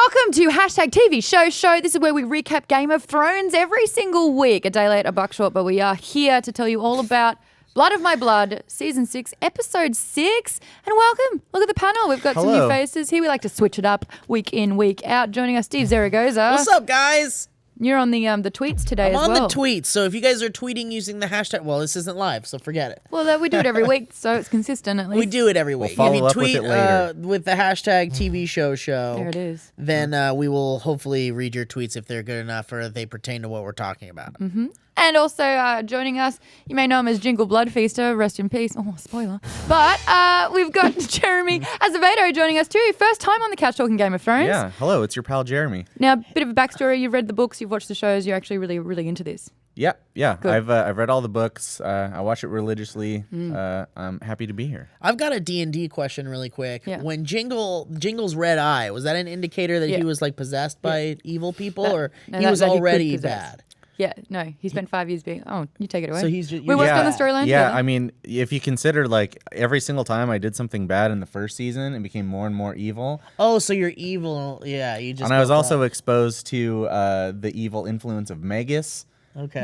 welcome to #TV Show. This is where we recap Game of Thrones every single week. A day late, a buck short, but we are here to tell you all about Blood of My Blood, Season 6, Episode 6. And welcome. Look at the panel. We've got some new faces here. We like to switch it up week in, week out. Joining us, Steve Zaragoza. What's up, guys? You're on the tweets today as well. I'm on the tweets, so if you guys are tweeting using the hashtag, well, this isn't live, so forget it. Well, we do it every week, so it's consistent at least. We do it every week. We'll if you follow tweet up with it later. with the hashtag TV show, there it is. then we will hopefully read your tweets if they're good enough or they pertain to what we're talking about. Mm-hmm. And also joining us, you may know him as Jingle Blood Feaster, rest in peace. Oh, spoiler. But we've got Jeremy Azevedo joining us too. First time on the couch talking Game of Thrones. Yeah, hello, it's your pal Jeremy. Now, a bit of a backstory. You've read the books, you've watched the shows, you're actually really, really into this. Yeah. Good. I've read all the books. I watch it religiously. I'm happy to be here. I've got a D&D question really quick. Yeah. When Jingle's red eye, was that an indicator that he was like possessed by evil people or he was already bad? Yeah, no, he spent 5 years being. Oh, you take it away. So he's just, we worked on the storyline. Yeah, together. I mean, if you consider like every single time I did something bad in the first season and became more and more evil. Oh, so you're evil. Yeah, you just. And I was also exposed to the evil influence of Magus. Okay.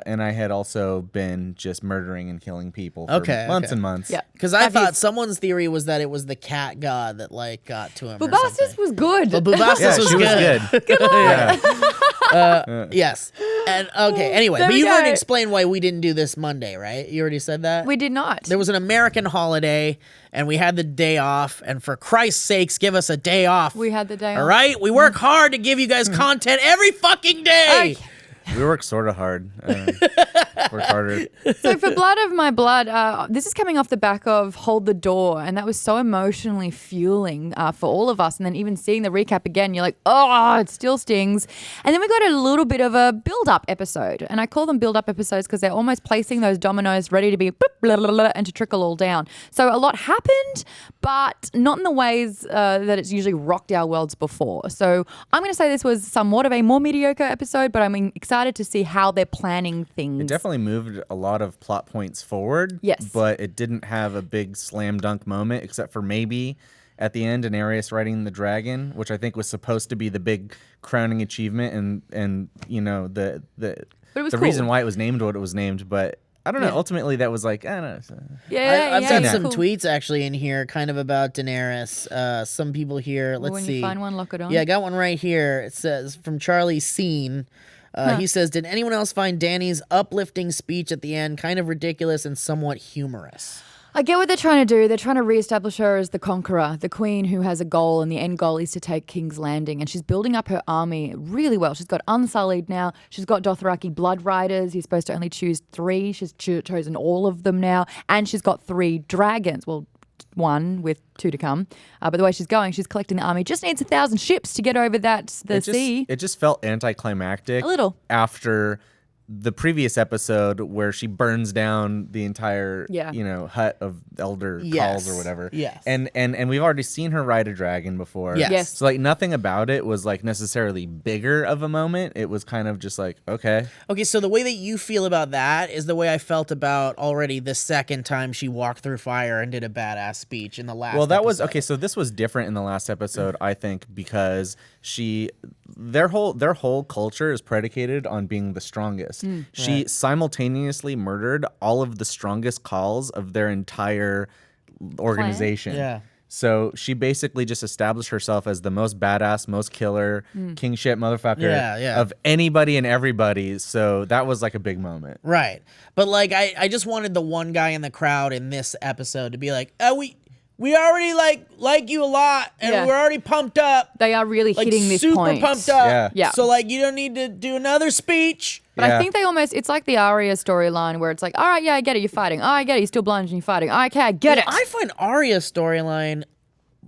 And I had also been just murdering and killing people for months and months. Yeah. Because I thought someone's theory was that it was the cat god that like got to him. Bubastis was good. Well, Bubastis was she good. was good. Come on. Yes. And okay. Anyway, There but we you've already go. explained why we didn't do this Monday, right? You already said that. We did not. There was an American holiday, and we had the day off. And for Christ's sakes, give us a day off. We had the day off. All right. We work hard to give you guys content every fucking day. We work sort of hard. Work harder. So for Blood of My Blood, this is coming off the back of Hold the Door, and that was so emotionally fueling for all of us. And then even seeing the recap again, you're like, oh, it still stings. And then we got a little bit of a build-up episode, and I call them build-up episodes because they're almost placing those dominoes ready to be blah, blah, blah, and to trickle all down. So a lot happened, but not in the ways that it's usually rocked our worlds before. So I'm going to say this was somewhat of a more mediocre episode, but I'm excited to see how they're planning things. It definitely moved a lot of plot points forward. Yes. But it didn't have a big slam dunk moment, except for maybe at the end, Daenerys riding the dragon, which I think was supposed to be the big crowning achievement and you know the cool. reason why it was named what it was named. But I don't know. Ultimately, that was like, I don't know. I've got some cool. tweets actually in here kind of about Daenerys. Some people here, let's when see. you find one, lock it on. Yeah, I got one right here. It says from Charlie Scene. He says, did anyone else find Dany's uplifting speech at the end kind of ridiculous and somewhat humorous? I get what they're trying to do. They're trying to reestablish her as the conqueror, the queen who has a goal, and the end goal is to take King's Landing. And she's building up her army really well. She's got Unsullied now. She's got Dothraki blood riders. You're supposed to only choose 3. She's chosen all of them now. And she's got 3 dragons. Well, 1 with 2 to come. But the way she's going, she's collecting the army. Just needs 1,000 ships to get over the sea. It just felt anticlimactic. A little. After the previous episode where she burns down the entire hut of elder calls or whatever. Yes. And we've already seen her ride a dragon before. Yes. So like nothing about it was like necessarily bigger of a moment. It was kind of just like, okay. Okay, so the way that you feel about that is the way I felt about already the second time she walked through fire and did a badass speech in the last was episode. okay, so this was different in the last episode, I think, because their whole culture is predicated on being the strongest. She simultaneously murdered all of the strongest calls of their entire organization. Yeah. So she basically just established herself as the most badass, most killer, king shit motherfucker of anybody and everybody. So that was like a big moment. Right. But like I just wanted the one guy in the crowd in this episode to be like, we already like you a lot, and we're already pumped up. They are really hitting this super point. pumped up. Yeah. So like you don't need to do another speech. But I think it's like the Arya storyline where it's like, all right, yeah, I get it, you're fighting. Oh, I get it, you're still blind and you're fighting. Oh, okay, I get it. I find Arya's storyline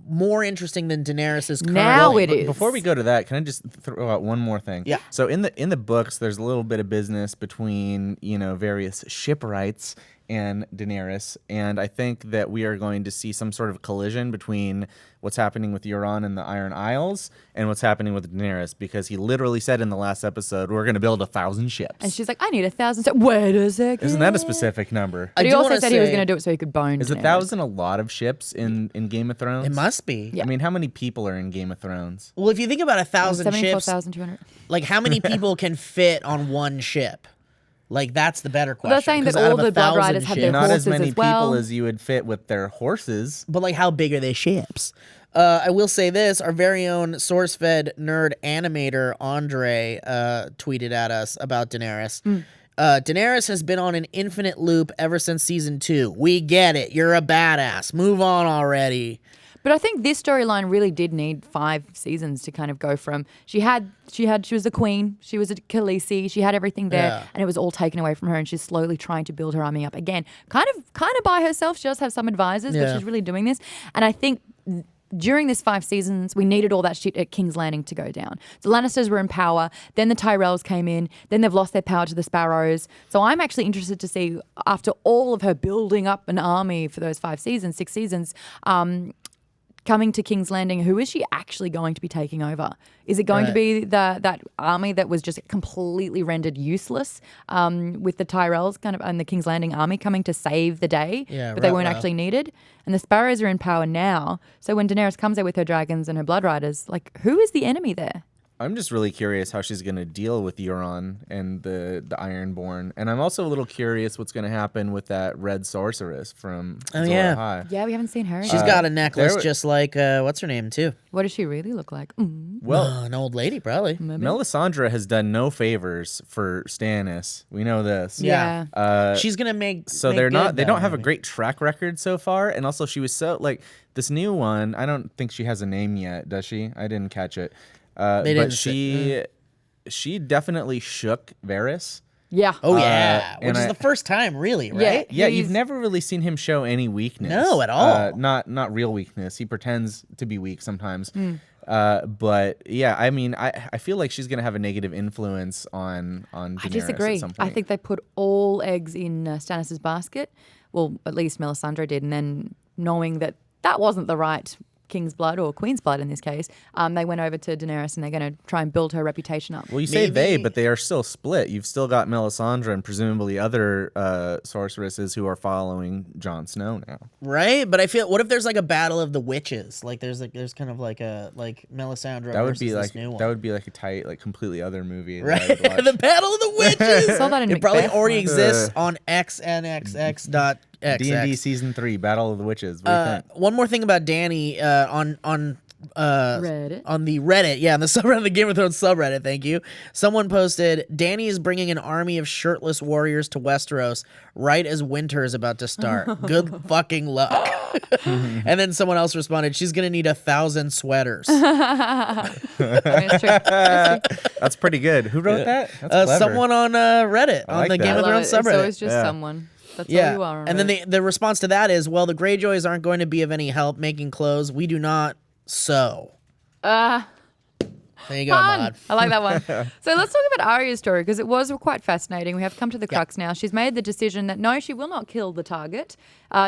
more interesting than Daenerys's current. Now it is. Before we go to that, can I just throw out one more thing? Yeah. So in the books, there's a little bit of business between various shipwrights and Daenerys, and I think that we are going to see some sort of collision between what's happening with Euron and the Iron Isles and what's happening with Daenerys, because he literally said in the last episode, we're going to build 1,000 ships. And she's like, I need 1,000. So wait a second. Isn't that a specific number? But he do also wanna said he was say- going to do it so he could bone. Is Daenerys. 1,000 a lot of ships in Game of Thrones? It must be. Yeah. I mean, how many people are in Game of Thrones? Well, if you think about 1,000 ships, 74,200. like how many people can fit on one ship? Like that's the better question. They're saying that 'Cause out all of the Blood 1,000 Riders have their ships- Not as horses many as well. people as you would fit with their horses. But like, how big are they ships? I will say this: our very own SourceFed nerd animator Andre tweeted at us about Daenerys. Daenerys has been on an infinite loop ever since season 2. We get it. You're a badass. Move on already. But I think this storyline really did need 5 seasons to kind of go from she was the queen, she was a Khaleesi, she had everything there, Yeah. and it was all taken away from her, and she's slowly trying to build her army up again, kind of by herself. She does have some advisors, but Yeah. she's really doing this, and I think. During this 5 seasons, we needed all that shit at King's Landing to go down. The Lannisters were in power, then the Tyrells came in, then they've lost their power to the Sparrows. So I'm actually interested to see, after all of her building up an army for those 6 seasons, coming to King's Landing, who is she actually going to be taking over? Is it going to be that army that was just completely rendered useless with the Tyrells kind of and the King's Landing army coming to save the day, but they weren't actually needed? And the Sparrows are in power now. So when Daenerys comes there with her dragons and her blood riders, like, who is the enemy there? I'm just really curious how she's going to deal with Euron and the Ironborn. And I'm also a little curious what's going to happen with that red sorceress from Azor yeah. Ahai. Yeah, we haven't seen her. She's got a necklace there- just like what's her name too? What does she really look like? Well, An old lady probably. Melisandre has done no favors for Stannis. We know this. Yeah. She's gonna make. So make they're good, not. They though, don't have a maybe. great track record so far. And also, she was so like this new one. I don't think she has a name yet, does she? I didn't catch it. They But didn't she definitely shook Varys. Yeah. Oh yeah, and which is I- the first time, really, right? Yeah, He's- you've never really seen him show any weakness. No, at all. Not real weakness. He pretends to be weak sometimes. But yeah, I mean, I feel like she's gonna have a negative influence on Daenerys I disagree. at some I point. think they put all eggs in Stannis' basket. Well, at least Melisandre did. And then knowing that wasn't the right King's blood or Queen's blood in this case, they went over to Daenerys and they're going to try and build her reputation up. Well, you say they, Maybe- but they are still split. You've still got Melisandre and presumably other sorceresses who are following Jon Snow now. Right, but I feel. What if there's like a battle of the witches? Like there's kind of like a Melisandre. That would versus be this like new one. that would be like a tight, like completely other movie. that right. I would watch. The battle of the witches. Saw that in It probably Macbeth already once. exists on xnxx.xx. D&D season 3, Battle of the Witches. What do you think? One more thing about Dany on Reddit. on the Reddit, yeah, on the subreddit, the Game of Thrones subreddit. Thank you. Someone posted, Dany is bringing an army of shirtless warriors to Westeros right as winter is about to start. Good fucking luck. And then someone else responded, she's gonna need 1,000 sweaters. I mean, it's true. It's true. That's pretty good. Who wrote that? That's clever. Someone on Reddit I on like the that. Game I of love Thrones it. It's subreddit. always just Yeah. someone. That's all Yeah, you are. and then right? the response to that is, well, the Greyjoys aren't going to be of any help making clothes. We do not sew. There you go, Fun. Maude. I like that one. So let's talk about Arya's story because it was quite fascinating. We have come to the crux now. She's made the decision that no, she will not kill the target.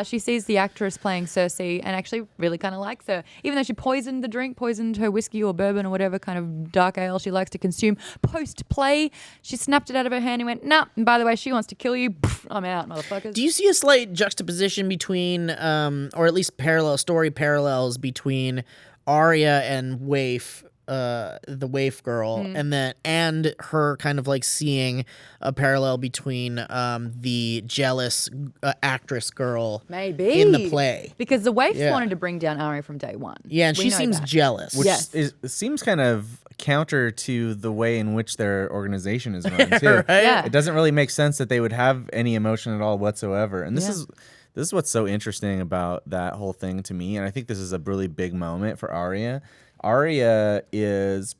She sees the actress playing Cersei and actually really kind of likes her. Even though she poisoned the drink, poisoned her whiskey or bourbon or whatever kind of dark ale she likes to consume post-play, she snapped it out of her hand and went, nah, and by the way, she wants to kill you. Pff, I'm out, motherfuckers. Do you see a slight juxtaposition between, or at least story parallels between Arya and Waif, the Waif girl, and her kind of like seeing a parallel between the jealous actress girl Maybe. in the play? Because the Waifs Yeah. wanted to bring down Arya from day one. Yeah, and We she know seems that. jealous. Which Yes. it seems kind of counter to the way in which their organization is run, too. Right? Yeah. It doesn't really make sense that they would have any emotion at all whatsoever. And this is what's so interesting about that whole thing to me. And I think this is a really big moment for Arya. Arya is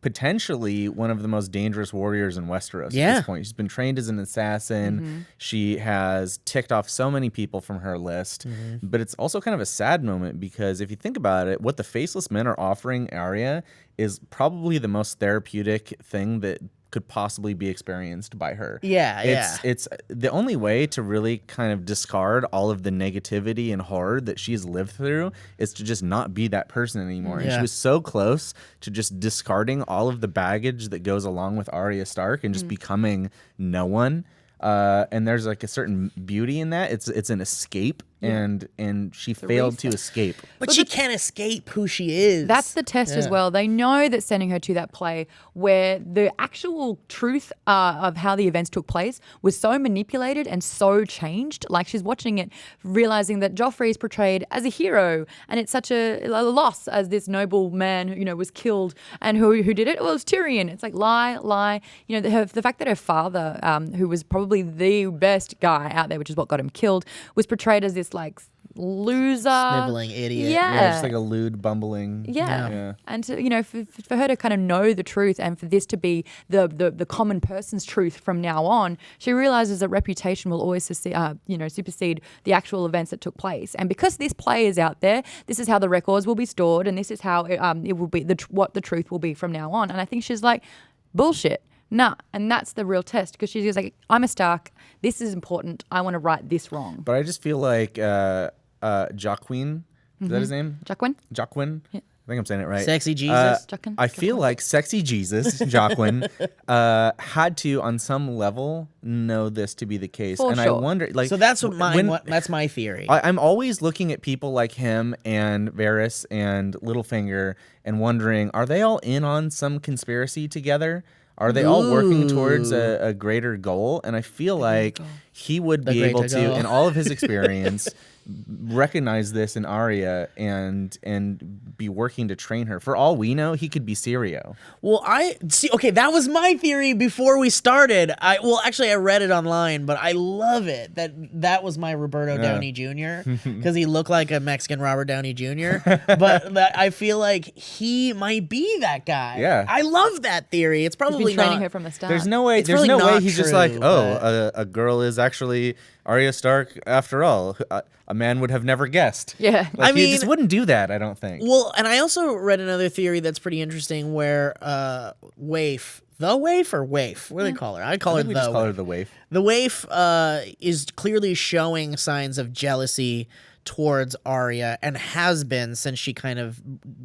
potentially one of the most dangerous warriors in Westeros at Yeah. this point. She's been trained as an assassin. She has ticked off so many people from her list. But it's also kind of a sad moment because if you think about it, what the Faceless Men are offering Arya is probably the most therapeutic thing that could possibly be experienced by her. Yeah, It's the only way to really kind of discard all of the negativity and horror that she's lived through is to just not be that person anymore. And she was so close to just discarding all of the baggage that goes along with Arya Stark and just becoming no one. And there's like a certain beauty in that. It's an escape, and she failed to escape. But she can't escape who she is. That's the test as well. They know that sending her to that play where the actual truth of how the events took place was so manipulated and so changed. Like she's watching it, realizing that Joffrey is portrayed as a hero, and it's such a loss as this noble man who, was killed, and who did it? Well, it was Tyrion. It's like lie. The fact that her father, who was probably the best guy out there, which is what got him killed, was portrayed as this like loser, sniveling idiot. Yeah, just like a lewd, bumbling. Yeah. And to, for her to kind of know the truth, and for this to be the common person's truth from now on, she realizes that reputation will always supersede the actual events that took place. And because this play is out there, this is how the records will be stored, and this is how it will be what the truth will be from now on. And I think she's like, bullshit. Nah, and that's the real test, because she's just like, I'm a Stark. This is important. I want to right this wrong. But I just feel like Jaquen, is that his name? Jaquen? Jaquen? Yeah. I think I'm saying it right. Sexy Jesus. I feel like sexy Jesus, Jaquen, had to, on some level, know this to be the case. For and sure. I wonder, like, So that's that's my theory. I'm always looking at people like him and Varys and Littlefinger and wondering, are they all in on some conspiracy together? Are they all working towards a greater goal? And I feel like he would be able to, in all of his experience, recognize this in Arya and be working to train her. For all we know, he could be Syrio. Well, I see. Okay, that was my theory before we started. I read it online, but I love it that was my Roberto Downey Jr. because he looked like a Mexican Robert Downey Jr. But I feel like he might be that guy. Yeah, I love that theory. It's probably He's been training not, her from the start. There's no way. It's There's really no way not he's just true, like, but- a girl is actually Arya Stark after all. A man would have never guessed. Yeah. Like, I he just mean- wouldn't do that, I don't think. Well, and I also read another theory that's pretty interesting where Waif, the Waif or Waif? What do they call her? I call I her think we the just call her Waif. the waif. The Waif is clearly showing signs of jealousy towards Arya and has been since she kind of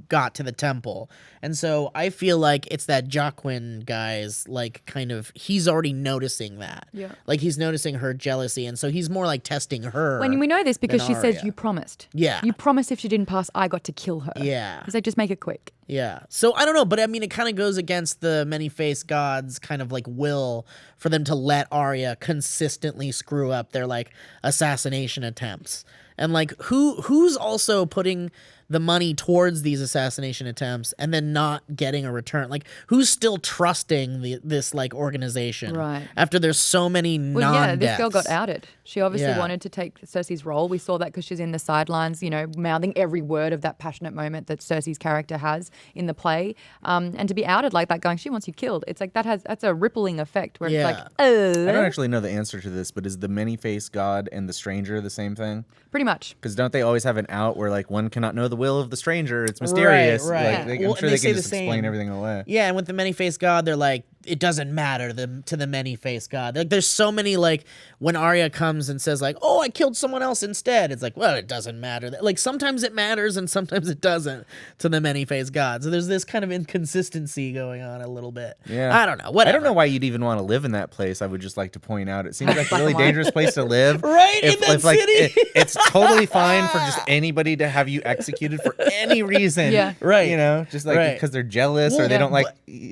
got to the temple. And so I feel like it's that Jaquen guy's like kind of, he's already noticing that. Yeah. Like he's noticing her jealousy, and so he's more like testing her. When we know this because than she says Arya. you promised. Yeah. You promised if she didn't pass, I got to kill her. Yeah. He's like, just make it quick. Yeah. So I don't know, but I mean, it kind of goes against the many-faced gods kind of like will for them to let Arya consistently screw up their like assassination attempts. And like who's also putting the money towards these assassination attempts and then not getting a return? Like who's still trusting this like organization Right. after there's so many Well, yeah, this girl got non-deaths? outed. She obviously Yeah. wanted to take Cersei's role. We saw that because she's in the sidelines, mouthing every word of that passionate moment that Cersei's character has in the play. And to be outed like that, going, she wants you killed. It's like that's a rippling effect where Yeah. it's like, I don't actually know the answer to this, but is the many-faced god and the stranger the same thing? pretty much. Because don't they always have an out where like one cannot know the will of the stranger? It's mysterious. Right. Like, Yeah. I'm Well, sure and they they say can the just explain same. everything away. Yeah, and with the many-faced god, they're like, it doesn't matter to the many-faced god. Like, there's so many, like, when Arya comes and says, like, oh, I killed someone else instead, it's like, well, it doesn't matter. Like, sometimes it matters and sometimes it doesn't to the many-faced god. So there's this kind of inconsistency going on a little bit. Yeah. I don't know. Whatever. I don't know why you'd even want to live in that place. I would just like to point out, it seems like a really dangerous place to live. Right, in that like, city. It's totally fine for just anybody to have you executed for any reason. Yeah. Right. Just like Right. because they're jealous Well, or they yeah, don't like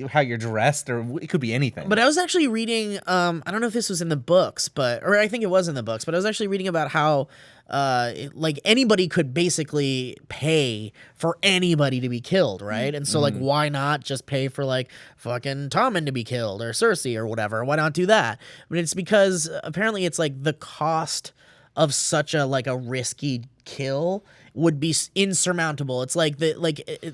how you're dressed, or it could be anything. But I was actually reading, I don't know if this was in the books, or I think it was in the books, but I was actually reading about how, like, anybody could basically pay for anybody to be killed, right? And so, like, why not just pay for, like, fucking Tommen to be killed, or Cersei, or whatever? Why not do that? But it's because apparently it's, like, the cost of such a, like, a risky kill would be insurmountable. It's like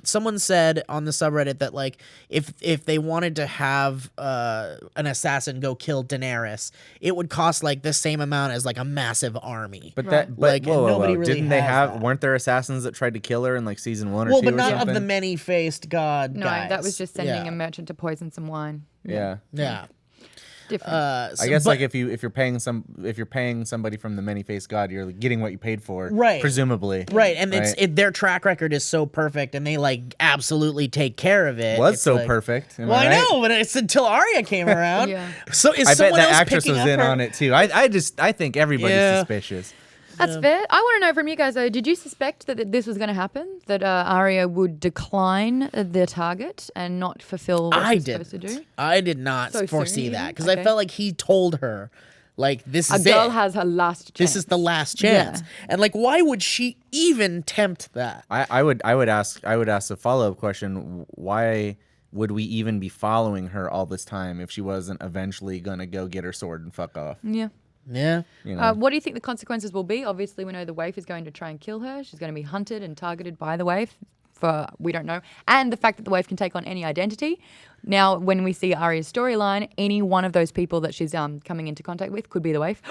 someone said on the subreddit that like if they wanted to have an assassin go kill Daenerys, it would cost like the same amount as like a massive army. But nobody really didn't they has have? that. Weren't there assassins that tried to kill her in like season 1 or 2 Well, but or not something? of the many-faced god No, guys. that was just sending a merchant to poison some wine. Yeah. Different. I guess like if you're paying somebody from the many-faced god, you're getting what you paid for, Right. Presumably, right, and right? their track record is so perfect, and they like absolutely take care of it. Was It's so like- perfect. Am Well, I right? know, but it's until Arya came around. Yeah. So is I bet someone that else actress picking was up in her? on it too. I think everybody's Yeah. suspicious. That's fair. I want to know from you guys, though, did you suspect that this was going to happen? That Arya would decline the target and not fulfill what I she's supposed to do? I did not So foresee soon, that even? because I Okay. felt like he told her, like, this A is girl it. has her last chance. This is the last chance. Yeah. And like, why would she even tempt that? I would ask a follow-up question. Why would we even be following her all this time if she wasn't eventually gonna go get her sword and fuck off? Yeah. Yeah. You know? What do you think the consequences will be? Obviously, we know the waif is going to try and kill her. She's going to be hunted and targeted by the waif for we don't know. And the fact that the waif can take on any identity. Now, when we see Arya's storyline, any one of those people that she's coming into contact with could be the waif.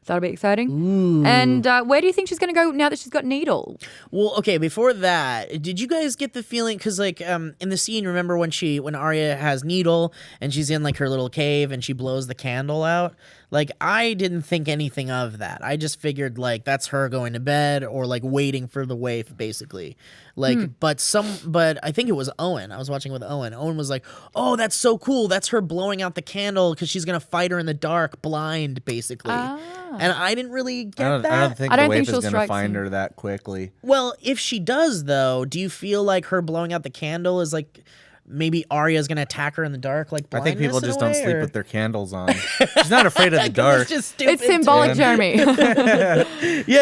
That'll be exciting. Ooh. And where do you think she's going to go now that she's got Needle? Well, okay, before that, did you guys get the feeling, because like in the scene, remember when Arya has Needle and she's in like her little cave and she blows the candle out? Like, I didn't think anything of that. I just figured like that's her going to bed or like waiting for the waif, basically. Like, but I think it was Owen. I was watching with Owen. Owen was like, "Oh, that's so cool. That's her blowing out the candle because she's gonna fight her in the dark, blind, basically." And I didn't really get that. I don't think I the don't think waif she'll is gonna strike find soon. her that quickly. Well, if she does, though, do you feel like her blowing out the candle is like maybe Arya's gonna attack her in the dark? Like, I think people blindness in just a don't way, sleep or- with their candles on. She's not afraid of the dark. It's just stupid. It's symbolic, Jeremy. Yeah,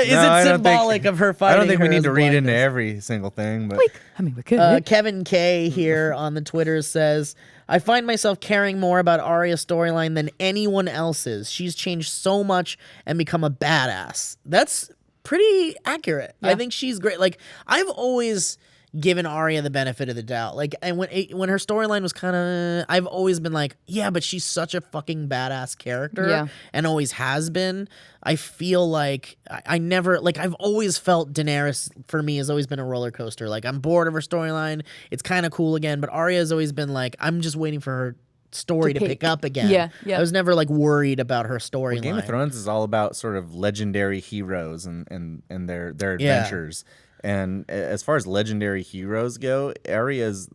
is No, I it don't symbolic think- of her fighting? I don't think we her need as to read into blindness? every single thing, but I mean, we could. Kevin K here on the Twitter says, "I find myself caring more about Arya's storyline than anyone else's. She's changed so much and become a badass." That's pretty accurate. I think she's great. Like, I've always given Arya the benefit of the doubt. Like, and when her storyline was kind of, I've always been like, yeah, but she's such a fucking badass character, Yeah. and always has been. I feel like I never, like, I've always felt Daenerys for me has always been a roller coaster. Like, I'm bored of her storyline. It's kind of cool again, but Arya has always been like, I'm just waiting for her story to pick up again. Yeah, yeah. I was never like worried about her storyline. Game of Thrones is all about sort of legendary heroes and their adventures. And as far as legendary heroes go, Arya is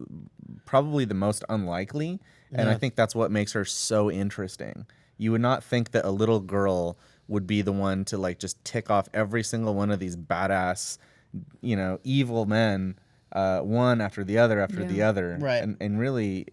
probably the most unlikely, and I think that's what makes her so interesting. You would not think that a little girl would be the one to like just tick off every single one of these badass, evil men, one after the other after the other, Right. And really,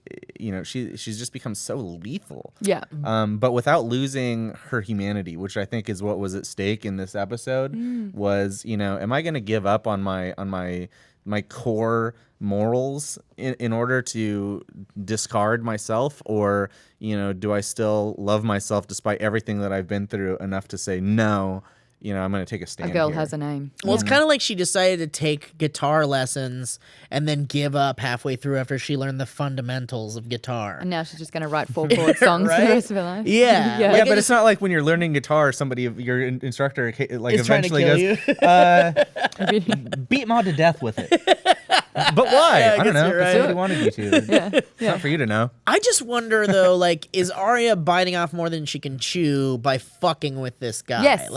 she's just become so lethal. Yeah. But without losing her humanity, which I think is what was at stake in this episode, was, am I going to give up on my core morals in order to discard myself, or do I still love myself despite everything that I've been through enough to say no? I'm going to take a stand. A girl here. has a name. Well, it's kind of like she decided to take guitar lessons and then give up halfway through after she learned the fundamentals of guitar. And now she's just going to write 4 chord songs for the rest of her life. Yeah. Yeah. Like, Yeah, but it's not like when you're learning guitar, your instructor like It's trying to eventually kill goes, beat Maude to death with it. But why? Yeah, I I don't guess know. you're Because right. somebody wanted you to. It's not for you to know. I just wonder though, like, is Arya biting off more than she can chew by fucking with this guy? Yes.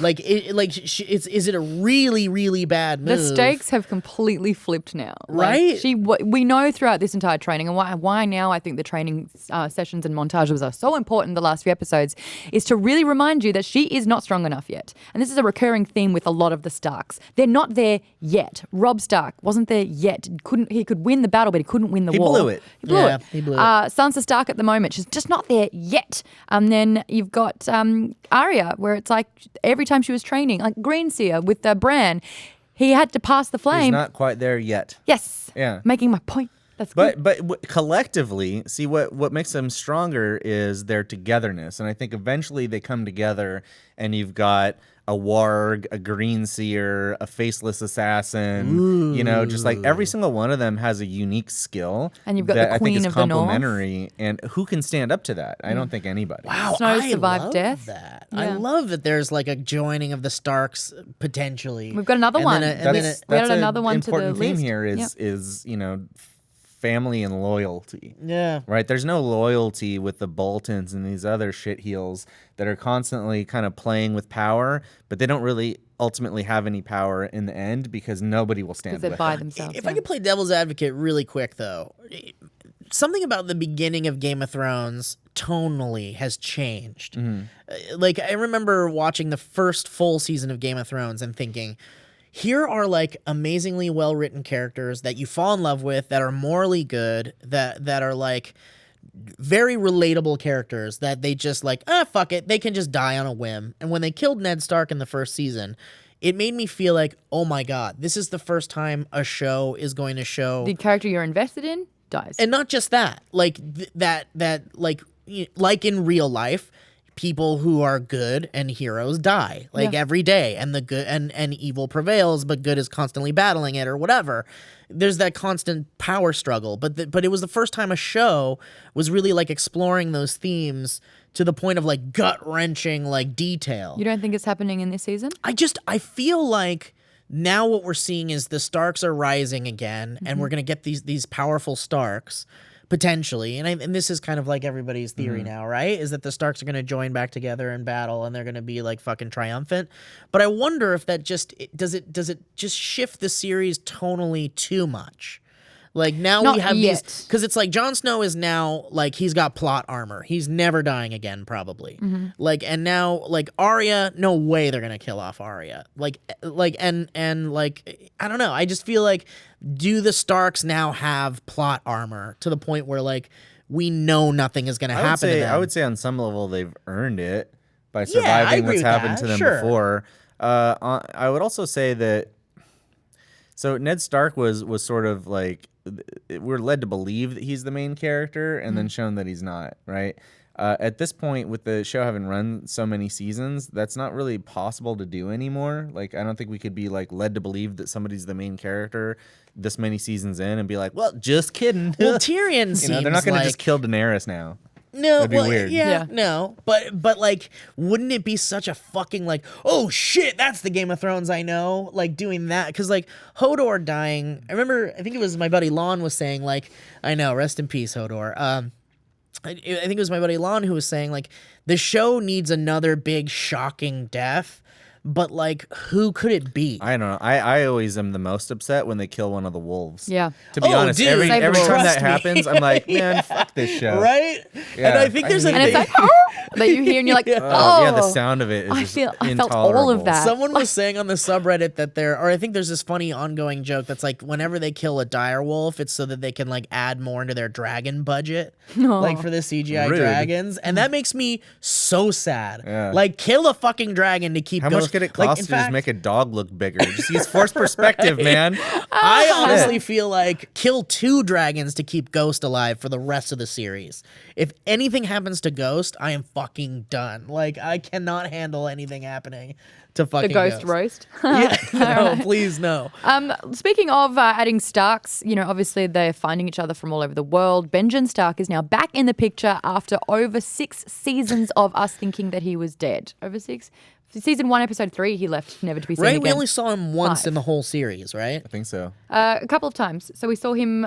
Is it a really, really bad move? The stakes have completely flipped now. Right? We know throughout this entire training, and why now I think the training sessions and montages are so important the last few episodes, is to really remind you that she is not strong enough yet. And this is a recurring theme with a lot of the Starks. They're not there yet. Robb Stark wasn't there yet. He could win the battle, but he couldn't win the He war. blew it. He blew Yeah, it. he blew it. Sansa Stark at the moment, she's just not there yet. And then you've got Arya, where it's like every time she was training, like Greenseer with Bran, he had to pass the He's flame. not quite there yet. Yes. Yeah. Making my point. That's good. But collectively, see what makes them stronger is their togetherness, and I think eventually they come together, and you've got a warg, a green seer, a faceless assassin. You know, just like every single one of them has a unique skill, And you've got that the I think Queen is of the North. complementary, and who can stand up to that? I don't think anybody. Wow, Snow I survived love death. that. Yeah. I love that there's like a joining of the Starks potentially. We've got another And one. then a- and then That's, a- We added that's another an one to the important theme list. here Yep. is you know, family and loyalty. yeah. Right? There's no loyalty with the Boltons and these other shitheels that are constantly kind of playing with power, but they don't really ultimately have any power in the end because nobody will stand Because they're with by them. themselves. If I could play devil's advocate really quick, though, something about the beginning of Game of Thrones tonally has changed. Like, I remember watching the first full season of Game of Thrones and thinking, here are like amazingly well-written characters that you fall in love with, that are morally good, that are like very relatable characters that they just like, fuck it, they can just die on a whim. And when they killed Ned Stark in the first season, it made me feel like, oh my God, this is the first time a show is going to show. The character you're invested in dies. And not just that, like that like in real life, people who are good and heroes die like every day, and the good and evil prevails, but good is constantly battling it or whatever. There's that constant power struggle, but it was the first time a show was really like exploring those themes to the point of like gut-wrenching like detail. You don't think it's happening in this season? I feel like now what we're seeing is the Starks are rising again, and we're gonna get these powerful Starks potentially, and this is kind of like everybody's theory now, right? Is that the Starks are gonna join back together in battle, and they're gonna be like fucking triumphant. But I wonder if that does it just shift the series tonally too much? Like now Not we have yet. these, because it's like Jon Snow is now like he's got plot armor. He's never dying again, probably. Like, and now like Arya, no way they're gonna kill off Arya. And like I don't know. I just feel like, do the Starks now have plot armor to the point where like we know nothing is gonna happen to them? I would say on some level they've earned it by I surviving agree what's with happened that, to them sure. before. I would also say that. So Ned Stark was sort of like, we're led to believe that he's the main character, and then shown that he's not, right? At this point, with the show having run so many seasons, that's not really possible to do anymore. Like, I don't think we could be like led to believe that somebody's the main character this many seasons in and be like, well, just kidding. Well, Tyrion seems they're not going like, to just kill Daenerys now. No, That'd be weird. Yeah. No, but like, wouldn't it be such a fucking like, oh shit, that's the Game of Thrones I know, like doing that, because like Hodor dying. I remember, I think it was my buddy Lon was saying like, I know, rest in peace, Hodor. I think it was my buddy Lon who was saying like, the show needs another big shocking death. But like, who could it be? I don't know. I always am the most upset when they kill one of the wolves. Yeah. To be honest, dude, every Save the time wolves. that Trust me. happens, I'm like, man, fuck this show. Right? Yeah. And I think there's And it's like, that you hear and you're like, oh. Yeah, the sound of it is I just felt all of intolerable. that. Someone was saying on the subreddit that or I think there's this funny ongoing joke that's like, whenever they kill a dire wolf, it's so that they can like add more into their dragon budget, like for the CGI Rude. dragons, and that makes me so sad. Yeah. Like, kill a fucking dragon to keep. How much could it like, cost in to just fact, make a dog look bigger? Just use forced perspective, man. I honestly feel like kill 2 dragons to keep Ghost alive for the rest of the series. If anything happens to Ghost, I am fucking done. Like, I cannot handle anything happening to fucking The ghost roast. Yeah, no, please no. Speaking of adding Starks, obviously they're finding each other from all over the world. Benjen Stark is now back in the picture after over 6 seasons of us thinking that he was dead. Over 6? Season 1, episode 3, he left, never to be seen Right, again. we only saw him once 5. in the whole series, right? I think so. A couple of times. So we saw him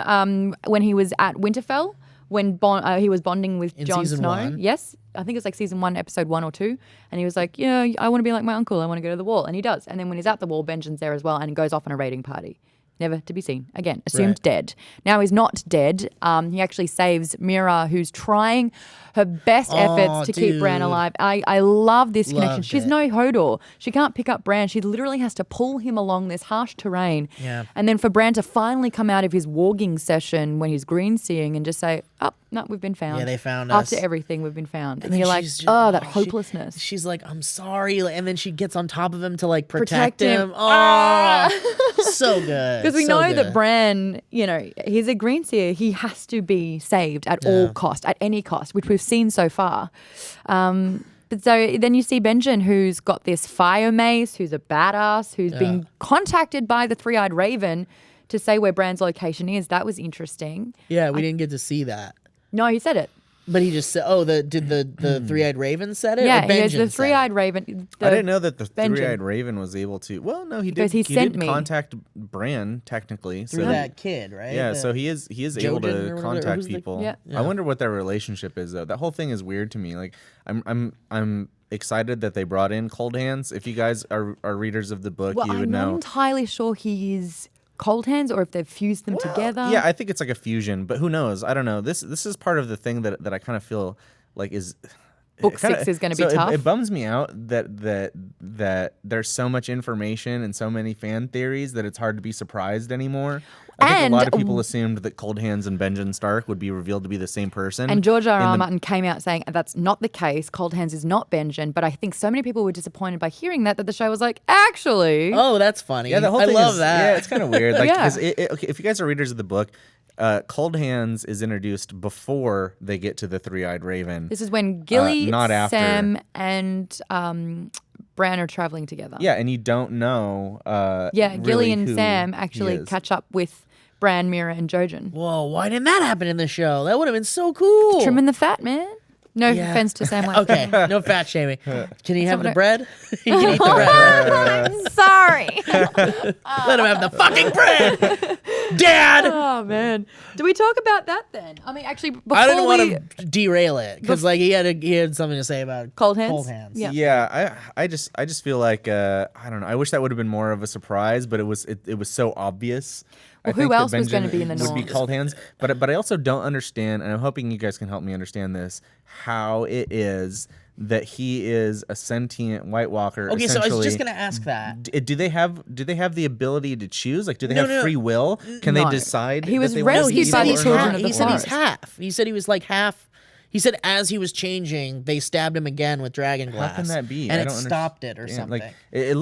when he was at Winterfell, when he was bonding with In Jon season Snow. 1? Yes, I think it's like season 1, episode 1 or 2. And he was like, yeah, I want to be like my uncle. I want to go to the wall. And he does. And then when he's at the wall, Benjen's there as well, and he goes off on a raiding party. Never to be seen again. Assumed Right. dead. Now he's not dead. He actually saves Mira, who's trying her best efforts to keep Bran dude. alive. I love this connection. Loved She's it. no Hodor. She can't pick up Bran. She literally has to pull him along this harsh terrain. Yeah. And then for Bran to finally come out of his warging session when he's green seeing and just say, oh, no, we've been found. Yeah, they found After us. everything, we've been found. And then you're like, she's just- oh, that she- hopelessness. She's like, I'm sorry. And then she gets on top of him to like protect Protect him. him. Oh, so good. Because we so know that good. Bran, he's a green seer. He has to be saved at all cost, at any cost, which we've seen so far. But so then you see Benjen, who's got this fire mace, who's a badass, who's been contacted by the Three-Eyed Raven to say where Bran's location is. That was interesting. Yeah, we didn't get to see that. No, he said it. But he just said, did the Three-Eyed Raven said it? Yeah, or he goes, Benjen the said Three-Eyed it? Raven. I didn't know that the Benjen. Three-Eyed Raven was able to. Well, no, he did. Because he sent did me. contact Bran technically. Through so that kid, right? Yeah, The- so he is able Jojen or to whatever, contact who's the- people. Yeah. I wonder what their relationship is though. That whole thing is weird to me. Like I'm excited that they brought in Cold Hands. If you guys are readers of the book, Well, you would I'm not know. entirely sure he is Cold Hands or if they've fused them together. Yeah, I think it's like a fusion, but who knows? I don't know. This is part of the thing that I kind of feel like is Book it kinda- 6 is gonna be so tough. It bums me out that there's so much information and so many fan theories that it's hard to be surprised anymore. I think And a lot of people assumed that Cold Hands and Benjen Stark would be revealed to be the same person. And George R. In R. the- Martin came out saying that's not the case. Cold Hands is not Benjen. But I think so many people were disappointed by hearing that the show was like, actually. Oh, that's funny. Yeah, the whole I thing love is, that. Yeah, it's kind of weird. Like, Yeah. 'cause okay, if you guys are readers of the book, Cold Hands is introduced before they get to the Three-Eyed Raven. This is when Gilly, not after. Sam, and Bran are traveling together. Yeah, and you don't know. Yeah, really Gilly and who Sam he actually is. catch up with Bran, Mira, and Jojen. Whoa, why didn't that happen in the show? That would have been so cool. Trimming the fat, man. No Yeah. offense to Sam. Okay, no fat shaming. Can he have the Someone- bread? He can eat the bread. I'm sorry. Let him have the fucking bread. Dad! Oh man, do we talk about that then? I mean, actually, before I didn't we want to derail it because like he had something to say about Cold Hands. Cold Hands. Yeah. Yeah, I just feel like I don't know. I wish that would have been more of a surprise, but it was so obvious. Well, I who think that else was gonna Benjen be in the would be North? Cold Hands, but I also don't understand, and I'm hoping you guys can help me understand this. How it is that he is a sentient White Walker? Okay, so I was just essentially. gonna ask that. Do they have the ability to choose? Like, do they No, have no. free will? Can No. they decide? He that was they want to rescued be He by said the evil he's or children not? half. of the He said he's forest. half. He said he was like half. He said as he was changing, they stabbed him again with dragon glass. How can that be? And I it don't stopped it or understand. something. Like it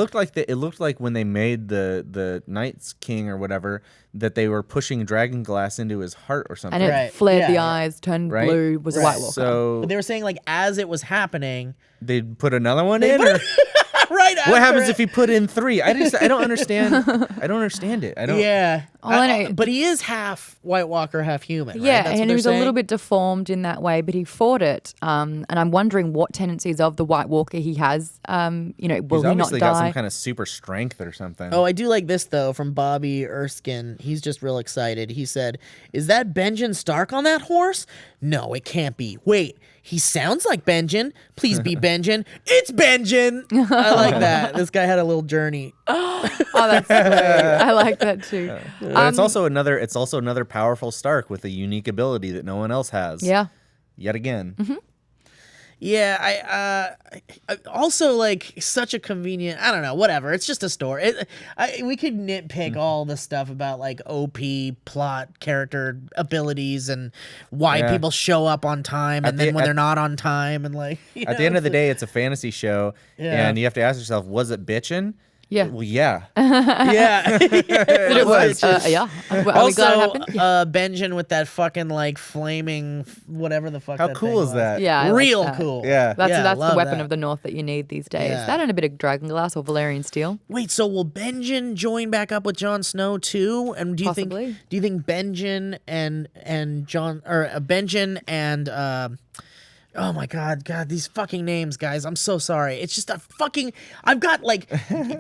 looked like when they made the Night's King or whatever that they were pushing dragon glass into his heart or something. And it Right. flared Yeah, the yeah. eyes, turned Right? blue, was a Right. White Walker. So But they were saying like as it was happening, they put another one in. Or, right after what happens it. if you put in 3? I don't understand. I don't understand it. I don't. Yeah. All I know- but he is half White Walker, half human. Yeah, right? That's what and they're he was a saying? little bit deformed in that way, but he fought it. And I'm wondering what tendencies of the White Walker he has. Will He's he not obviously got die? some kind of super strength or something. Oh, I do like this though from Bobby Erskine. He's just real excited. He said, "Is that Benjen Stark on that horse? No, it can't be. Wait, he sounds like Benjen. Please be Benjen. It's Benjen." I like that. This guy had a little journey. Oh, that's sweet. I like that too. But it's also another powerful Stark with a unique ability that no one else has. Yeah. Yet again. Yeah, I also like such a convenient. I don't know, whatever. It's just a story. We could nitpick all the stuff about like OP plot, character abilities, and why Yeah. people show up on time, and the- then when at- they're not on time, and like At the end of the day, it's a fantasy show, Yeah. and you have to ask yourself, was it bitchin'? Yeah. Well, yeah. yeah. It was. Yeah. Are we glad it Also, happened? Yeah. Benjen with that fucking like flaming whatever the fuck. How that cool thing is was. that? Yeah, I like Real that. cool. Yeah. That's the love weapon that. of the North that you need these days. Yeah. That and a bit of dragon glass or Valerian steel. Wait, so will Benjen join back up with Jon Snow too? And Possibly. do you think Benjen and John or Benjen and oh my god, these fucking names, guys. I'm so sorry. It's just a fucking I've got like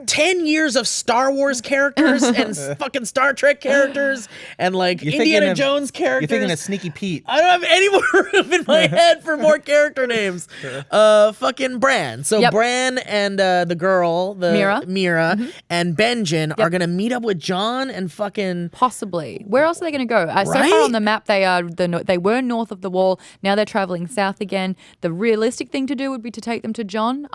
10 years of Star Wars characters and fucking Star Trek characters and like You're Indiana thinking of- Jones characters. You're thinking of Sneaky Pete. I don't have any more room in my head for more character names. Fucking Bran. So Yep. Bran and the girl, Mira. and Benjen are gonna meet up with Jon and fucking. Possibly. Where else are they going to go? So Right? far on the map, they were north of the wall. Now they're traveling south again. The realistic thing to do would be to take them to Jon.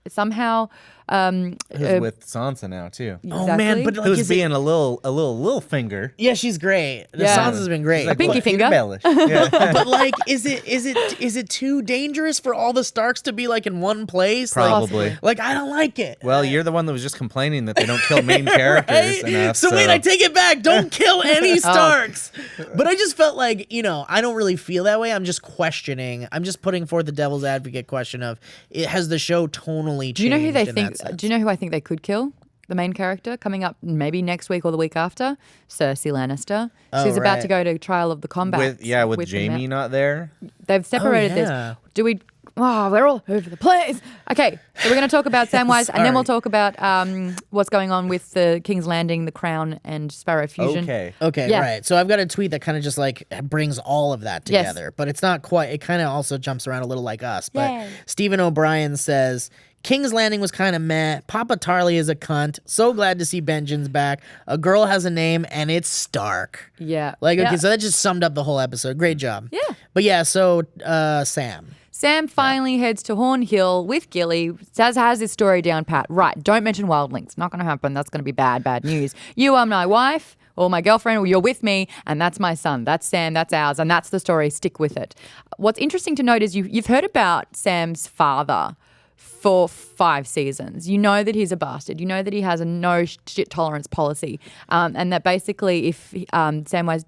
Somehow, Who's with Sansa now too. Oh man, but like, who's being a little finger. Yeah, she's great. Yeah. Sansa's been great. A pinky finger. Yeah. But like, is it too dangerous for all the Starks to be like in one place? Probably. Like I don't like it. Well, you're the one that was just complaining that they don't kill main characters enough. So wait, I take it back. Don't kill any Starks. But I just felt like, I don't really feel that way. I'm just questioning. I'm just putting forth the devil's advocate question of, has the show tonally changed? Do you know who they in think? that sense? Do you know who I think they could kill? The main character coming up maybe next week or the week after, Cersei Lannister. She's about to go to Trial of the Combat. With Jaime not there. They've separated this. Do we? Oh, we're all over the place. Okay, so we're going to talk about Samwise, and then we'll talk about what's going on with the King's Landing, the Crown, and Sparrow fusion. Okay, Yeah. right. So I've got a tweet that kind of just like brings all of that together, but it's not quite. It kind of also jumps around a little like us. But Yay. Stephen O'Brien says, King's Landing was kind of meh. Papa Tarly is a cunt. So glad to see Benjen's back. A girl has a name, and it's Stark. Yeah. Like, okay, Yeah. so that just summed up the whole episode. Great job. Yeah. But yeah, so Sam. Sam finally heads to Horn Hill with Gilly. Saz has his story down pat. Right, don't mention wildlings. Not going to happen. That's going to be bad news. You are my wife or my girlfriend, or you're with me, and that's my son. That's Sam, that's ours, and that's the story. Stick with it. What's interesting to note is you've heard about Sam's father for 5 seasons. You know that he's a bastard. You know that he has a no shit tolerance policy, and that basically if Samwell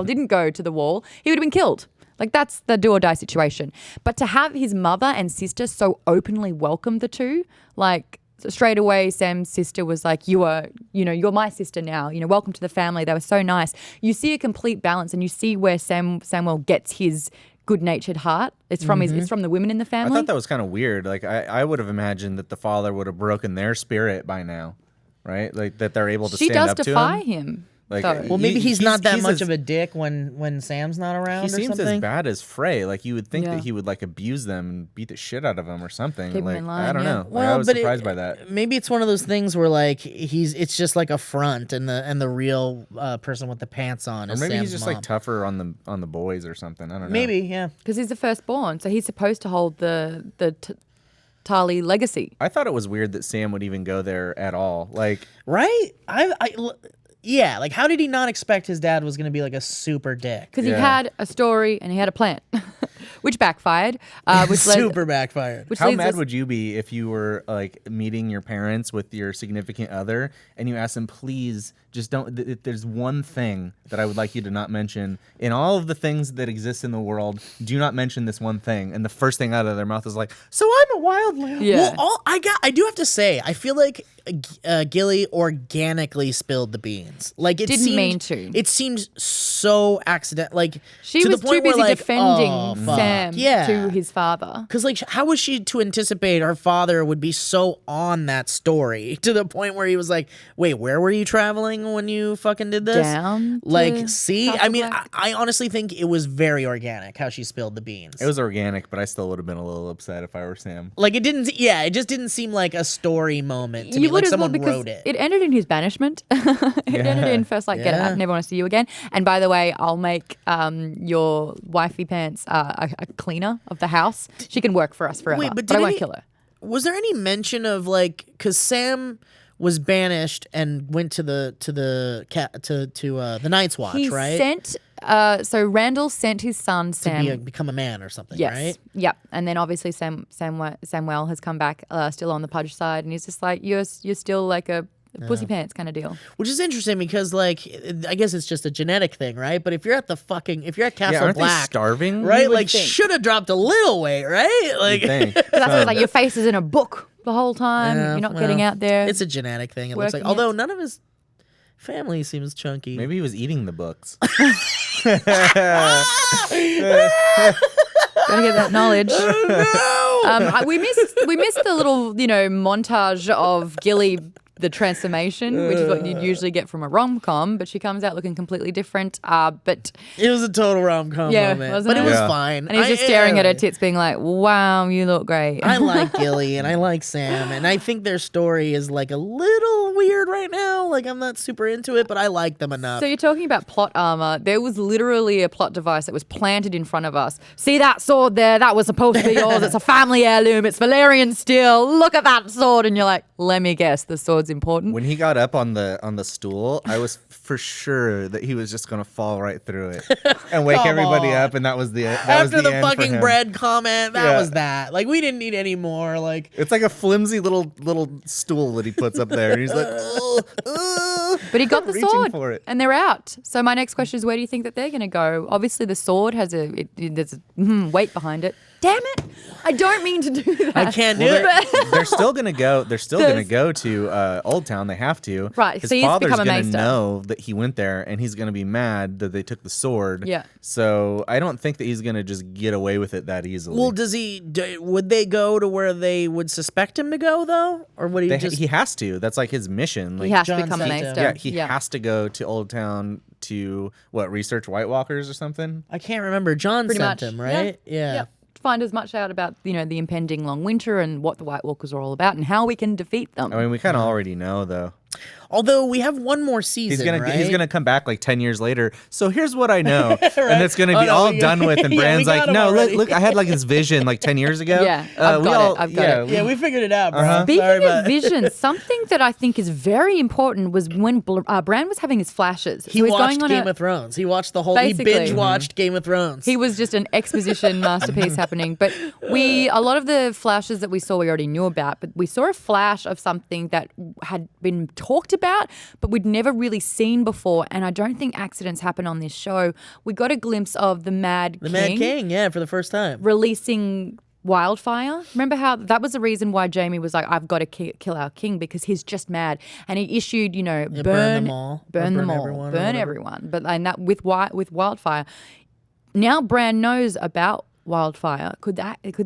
didn't go to the wall, he would have been killed. Like, that's the do or die situation. But to have his mother and sister so openly welcome the two, like straight away, Sam's sister was like, you're my sister now. Welcome to the family. They were so nice. You see a complete balance, and you see where Samuel gets his good-natured heart. It's from it's from the women in the I family. thought that was kind of weird. Like I would have imagined that the father would have broken their spirit by now, right? Like that they're able to she stand does up to defy him. him. Like, though. Well, maybe he's not that much as, of a dick when Sam's not around. He seems or something. as bad as Frey. Like you would think Yeah. that he would like abuse them and beat the shit out of them or something. Keep 'em like in line, I don't yeah. know. Like, I was surprised by that. Maybe it's one of those things where like it's just like a front, and the real person with the pants on Or is maybe Sam's he's just mom. like tougher on the boys or something. I don't know. Maybe, yeah. Because he's the firstborn, so he's supposed to hold the Tarly legacy. I thought it was weird that Sam would even go there at all. Like Right? Yeah, like how did he not expect his dad was going to be like a super dick? Because he had a story and he had a plan, which backfired. Which Super backfired. Which how leads mad us- would you be if you were like meeting your parents with your significant other and you asked them, please just don't, there's one thing that I would like you to not mention in all of the things that exist in the world, do not mention this one thing. And the first thing out of their mouth is like, so I'm a wildling. Yeah. Well, I do have to say, I feel like Gilly organically spilled the beans. Like it Didn't seemed, mean to. It seemed so accidental. Like she to was the point too busy where, like, defending oh, fuck. Sam to his father. Because, like, how was she to anticipate her father would be so on that story to the point where he was like, wait, where were you traveling when you fucking did this? Down Like, to see? Castle I mean, Black. I honestly think it was very organic how she spilled the beans. It was organic, but I still would have been a little upset if I were Sam. like, it just didn't seem like a story moment to me. Like, would as someone because wrote it. It ended in his banishment. It ended in first, like, get out, never want to see you again. And by the way, I'll make your wifey pants a cleaner of the house. She can work for us forever, Wait, but I won't kill her. Was there any mention of, like, because Sam was banished and went to the Night's Watch, He right? sent, so Randall sent his son, Sam. Become a man or something, Yes. right? Yep. And then obviously Samuel has come back still on the Pudge side, and he's just like, you're still like a pussy pants kind of deal. Which is interesting because, like, I guess it's just a genetic thing, right? But if you're at Castle Aren't they Black, starving? right? would Like, think. should have dropped a little weight, right? Like, You think? But that's why, like, your face is in a book the whole time. Yeah, You're not well, getting out there. It's a genetic thing. It looks like, working although it. none of his family seems chunky. Maybe he was eating the books. Gotta get that knowledge. No! We missed the little, montage of Gilly the transformation, which is what you'd usually get from a rom-com, but she comes out looking completely different. But it was a total rom-com moment, wasn't but it it? was Yeah. fine. and he's just staring at her tits, being like, "Wow, you look great." I like Gilly and I like Sam, and I think their story is like a little weird right now. Like I'm not super into it, but I like them enough. So you're talking about plot armor. There was literally a plot device that was planted in front of us. See that sword there? That was supposed to be yours. It's a family heirloom. It's Valerian steel. Look at that sword. And you're like, let me guess, the sword's important. When he got up on the stool, I was for sure that he was just gonna fall right through it and wake Come everybody on. up, and that was the After the end for fucking him. bread comment, that Yeah. was that. Like we didn't need any more. Like It's like a flimsy little stool that he puts up there, and he's like, "Ugh." But he got the Reaching sword, for it. and they're out. So my next question is, where do you think that they're going to go? Obviously, the sword has there's a weight behind it. Damn it! I don't mean to do that. I can't do Well, it. they're still gonna go. They're still gonna go to Old Town. They have to. Right, His so he's father's become a gonna maester. know that he went there, and he's gonna be mad that they took the sword. Yeah. So I don't think that he's gonna just get away with it that easily. Well, would they go to where they would suspect him to go though, or would he just? he has to. That's like his mission. Like, He has to John become a sent him. maester. yeah, he has to go to Old Town to research White Walkers or something. I can't remember. John Pretty sent much. him, right? Yeah. Find as much out about the impending long winter and what the White Walkers are all about and how we can defeat them. I mean, we kind of already know though. Although we have one more season, He's gonna come back like 10 years later. So here's what I know, and it's gonna Oh, be no, all we- done with. And yeah, we Bran's got like, him no, already." look, I had like this vision like 10 years ago. Yeah, I've got it. Yeah, we figured it out, bro. Uh-huh. Speaking Sorry of about- visions, something that I think is very important was when Bran was having his flashes. He So he's watched going on Game of Thrones. He watched the whole. Basically. He binge watched Game of Thrones. He was just an exposition masterpiece happening. But a lot of the flashes that we saw, we already knew about. But we saw a flash of something that had been talked about, but we'd never really seen before. And I don't think accidents happen on this show. We got a glimpse of the Mad King yeah, for the first time. releasing wildfire. Remember how that was the reason why Jamie was like, I've got to kill our king because he's just mad. And he issued, burn them all. burn Or them all, everyone or burn whatever. everyone. But and that with wildfire. Now Bran knows about wildfire. Could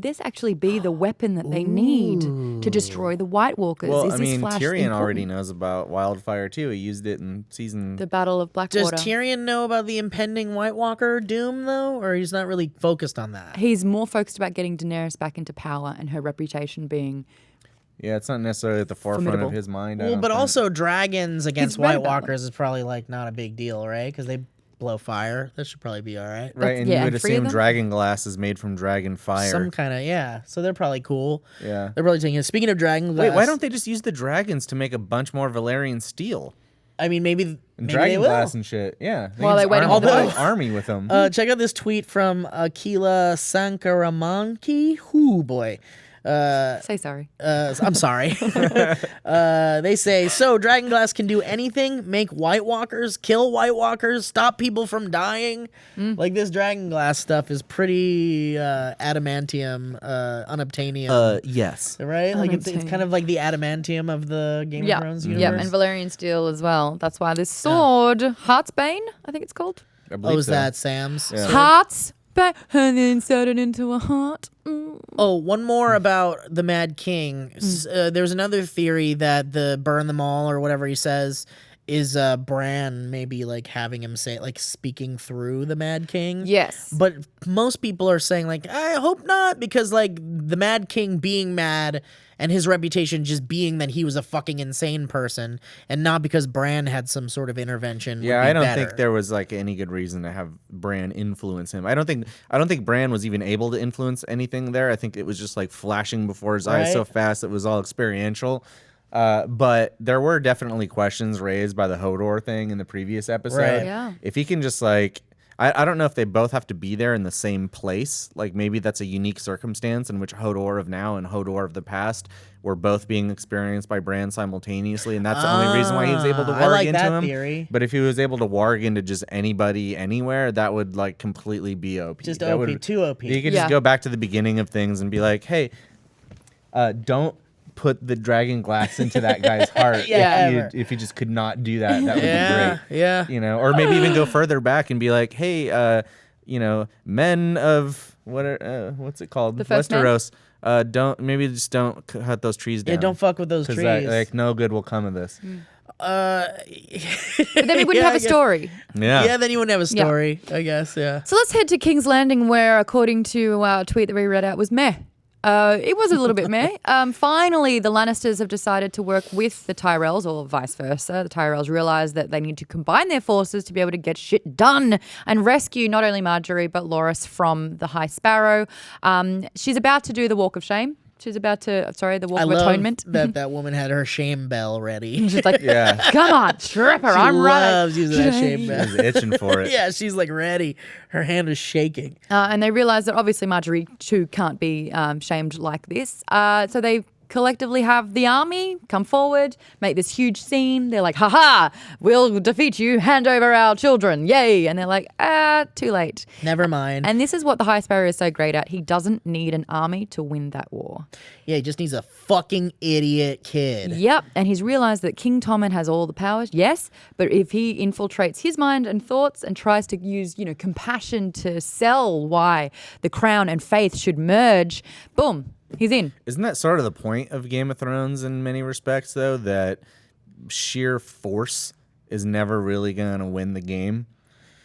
this actually be the weapon that they need to destroy the White Walkers? Well, Is I this mean, flash Tyrion already important? knows about wildfire too. He used it in season. The Battle of Does Blackwater. Tyrion know about the impending White Walker doom though, or he's not really focused on that? He's more focused about getting Daenerys back into power and her reputation being. Yeah, it's not necessarily at the forefront Formidable. of his mind. I Well, don't but think. also dragons against He's read White about them. Walkers is probably like not a big deal, right? Because they blow fire. That should probably be all right. right, and yeah, you would 3 of assume them? dragon glass is made from dragon fire. Some kind of So they're probably cool. Yeah. They're probably taking it. Speaking of dragon glass, Wait, why don't they just use the dragons to make a bunch more Valerian steel I mean, maybe and they dragon will. glass and shit? Yeah. While they wait on army, the the boats. army with them. Check out this tweet from Akila Sankaramanki. Whoo boy. Say sorry. I'm sorry. They say, so Dragonglass can do anything, make White Walkers, kill White Walkers, stop people from dying. Like this Dragonglass stuff is pretty adamantium, unobtainium. Yes. Right? Like it's kind of like the adamantium of the Game of Thrones universe. Yeah, and Valerian steel as well. That's why this sword, Heartsbane, I think it's called. I believe Oh, is so. that Sam's? Yeah. Heartsbane, and then insert it into a heart. Oh, one more about the Mad King. There's another theory that the burn them all or whatever he says is Bran maybe like having him say like speaking through the Mad King. Yes. But most people are saying like I hope not because like the Mad King being mad and his reputation just being that he was a fucking insane person and not because Bran had some sort of intervention. Yeah, would be I don't better. think there was like any good reason to have Bran influence him. I don't think Bran was even able to influence anything there. I think it was just like flashing before his eyes so Right. fast it was all experiential. But there were definitely questions raised by the Hodor thing in the previous episode. Right. Yeah. If he can just like I don't know if they both have to be there in the same place. Like maybe that's a unique circumstance in which Hodor of now and Hodor of the past were both being experienced by Bran simultaneously, and that's the only reason why he was able to warg I like into that him. theory. But if he was able to warg into just anybody anywhere, that would like completely be OP. Just That OP, would, too OP. You could Yeah. just go back to the beginning of things and be like, hey, don't put the dragon glass into that guy's heart. Yeah, if you just could not do that, that would be Yeah, great. yeah. You know, or maybe even go further back and be like, hey, men of what's it called? The first men? Westeros. don't cut those trees down. Yeah, don't fuck with those trees. Like no good will come of this. But then we wouldn't have a story. Yeah, then you wouldn't have a story, I guess, yeah. So let's head to King's Landing, where, according to our tweet that we read out, was meh. It was a little bit meh. Finally, the Lannisters have decided to work with the Tyrells, or vice versa. The Tyrells realise that they need to combine their forces to be able to get shit done and rescue not only Marjorie but Loras from the High Sparrow. She's about to do the Walk of Shame. She's about to, the Walk of Atonement. that woman had her shame bell ready. She's like, come on, stripper, I'm ready. She loves using that shame bell. She's itching for it. Yeah, she's like ready. Her hand is shaking. And they realise that obviously Marjorie too can't be shamed like this. So they collectively have the army come forward, make this huge scene. They're like, ha, we'll defeat you, hand over our children, yay. And they're like, too late. Never mind. And this is what the High Sparrow is so great at. He doesn't need an army to win that war. Yeah, he just needs a fucking idiot kid. Yep, and he's realised that King Tommen has all the powers, yes, but if he infiltrates his mind and thoughts and tries to use, compassion to sell why the crown and faith should merge, boom. He's in. Isn't that sort of the point of Game of Thrones in many respects, though, that sheer force is never really going to win the game?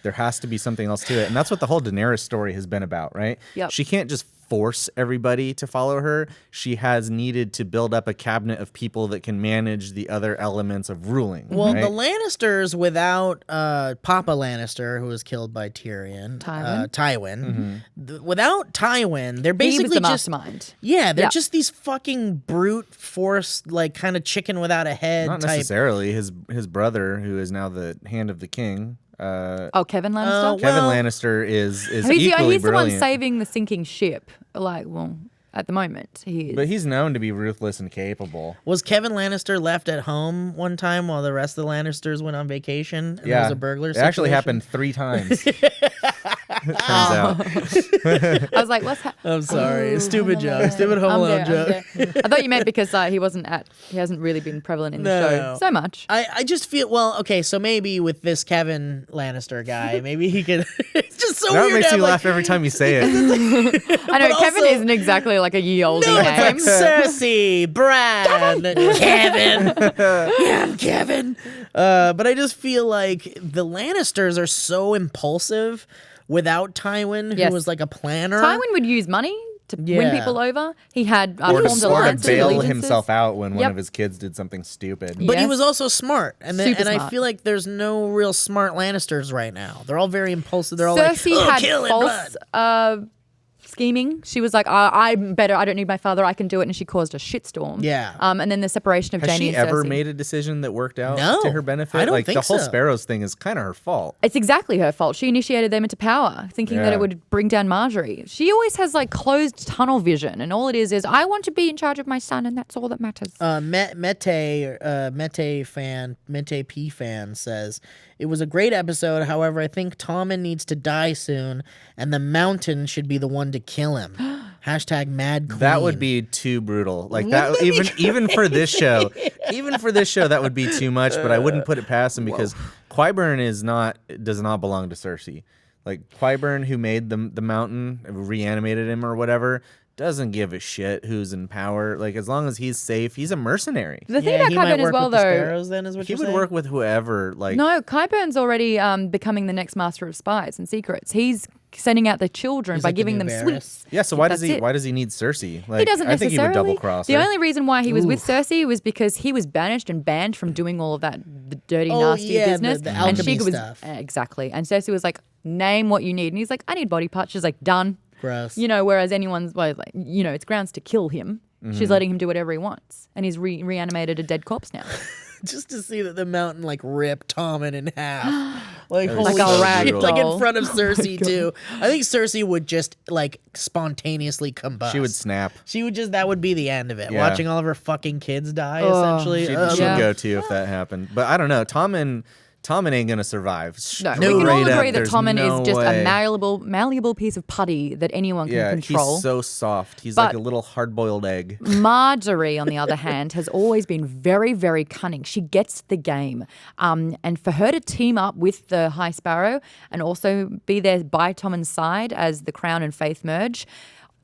There has to be something else to it. And that's what the whole Daenerys story has been about, right? Yep. She can't just force everybody to follow her. She has needed to build up a cabinet of people that can manage the other elements of ruling. Well, right? the Lannisters, without Papa Lannister, who was killed by Tywin, without Tywin, they're basically he was the just mastermind. Yeah, they're just these fucking brute force, like kind of chicken without a head. Not type. necessarily. His brother, who is now the Hand of the King. Kevin Lannister? Kevin Lannister is he's equally the one brilliant. saving the sinking ship. At the moment, he is. But he's known to be ruthless and capable. Was Kevin Lannister left at home one time while the rest of the Lannisters went on vacation? And there was a burglar situation? It actually happened 3 times. Turns out. I was like, what's happening? I'm sorry. Stupid joke. Stupid Home Alone joke. I thought you meant because he hasn't really been prevalent in the show so much. I just feel, okay, so maybe with this Kevin Lannister guy, maybe he could, it's just so that weird. That makes you laugh every time you say it. I know, Kevin isn't exactly like a ye olde name. It's like Cersei, Brad, Kevin. Yeah, I'm Kevin. But I just feel like the Lannisters are so impulsive without Tywin, who was like a planner. Tywin would use money to win people over. He had formed alliances, bail allegiances. himself out when one of his kids did something stupid. But he was also smart, and Super I smart. feel like there's no real smart Lannisters right now. They're all very impulsive. They're all Cersei like, had kill it, false scheming. She was like, I'm better. I don't need my father. I can do it. And she caused a shitstorm. Yeah. And then the separation of Has Jaime she and Cersei. ever made a decision that worked out No, to her benefit? I don't like think the whole so. Sparrows thing is kind of her fault. It's exactly her fault. She initiated them into power, thinking that it would bring down Marjorie. She always has like closed tunnel vision, and all it is I want to be in charge of my son, and that's all that matters. Mete P fan says, it was a great episode. However, I think Tommen needs to die soon, and the Mountain should be the one to kill him. Hashtag Mad Queen. That would be too brutal. Like that, even for this show, that would be too much. But I wouldn't put it past him because Qyburn does not belong to Cersei. Like Qyburn, who made the Mountain, reanimated him or whatever, doesn't give a shit who's in power. Like as long as he's safe, he's a mercenary. The thing about Qyburn as well, though, Sparrows, then, is what he you're would saying? work with whoever. Like no, Qyburn's already becoming the next master of spies and secrets. He's sending out the children He's by like the giving new them Varys. sweets. yeah. So why does That's he? it. Why does he need Cersei? Like He doesn't I think necessarily. he would double cross The her. only reason why he was with Cersei was because he was banished and banned from doing all of that dirty, nasty business. The and alchemy she was stuff. Exactly. And Cersei was like, "Name what you need," and he's like, "I need body parts." She's like, "Done." Gross. Whereas it's grounds to kill him. She's letting him do whatever he wants, and he's reanimated a dead corpse now. Just to see that the Mountain like ripped Tommen in half, like holy Like a rag shit, like in doll. front of Cersei too. I think Cersei would just like spontaneously combust. She would snap. She would that would be the end of it. Yeah. Watching all of her fucking kids die, essentially. She'd Yeah. go too if that happened. But I don't know. Tommen ain't gonna survive. No, Straight we can all up, agree that there's Tommen no is just way. a malleable piece of putty that anyone can control. He's so soft. He's But- like a little hard-boiled egg. Marjorie, on the other hand, has always been very, very cunning. She gets the game. And for her to team up with the High Sparrow and also be there by Tommen's side as the Crown and Faith merge,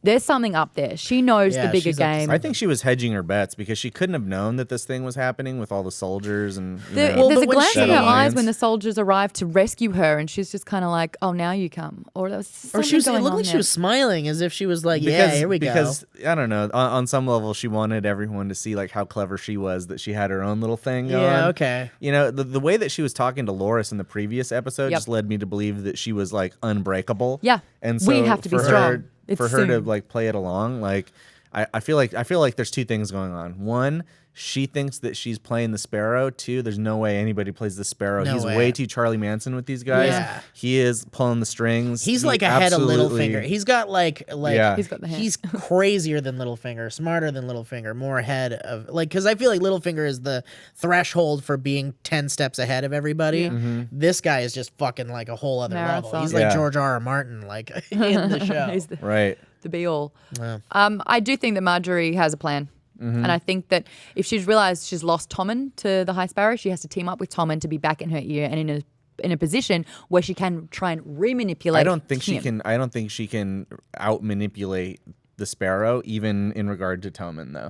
There's something up there. She knows Yeah, the bigger she's up to game. I think she was hedging her bets because she couldn't have known that this thing was happening with all the soldiers and Well, there's but a when glance she- in her eyes alliance. when the soldiers arrive to rescue her, and she's just kind of like, "Oh, now you come," or there was something Or she was. It going looked on like there. she was smiling, as if she was like, "Yeah, here we go." Because I don't know, on some level, she wanted everyone to see like how clever she was, that she had her own little thing going. Yeah, okay. You know, the way that she was talking to Loris in the previous episode Yep. just led me to believe that she was like unbreakable. Yeah. and We so have to be for strong. Her, It's for her to soon. like play it along, like I feel like there's two things going on. One, she thinks that she's playing the Sparrow. Two, there's no way anybody plays the Sparrow. No He's way. way too Charlie Manson with these guys. Yeah. He is pulling the strings. He's He like ahead of absolutely- Littlefinger. He's got like Yeah. He's got the hand. he's crazier than Littlefinger, smarter than Littlefinger, more ahead of like because I feel like Littlefinger is the threshold for being 10 steps ahead of everybody. This guy is just fucking like a whole other level. Marathon. He's like Yeah. George R. R. Martin, like in the show. He's the Right. be all. Yeah. I do think that Marjorie has a plan. And I think that if she's realised she's lost Tommen to the High Sparrow, she has to team up with Tommen to be back in her ear and in a position where she can try and remanipulate. I don't think she him. can. I don't think she can out manipulate the Sparrow, even in regard to Tommen, though.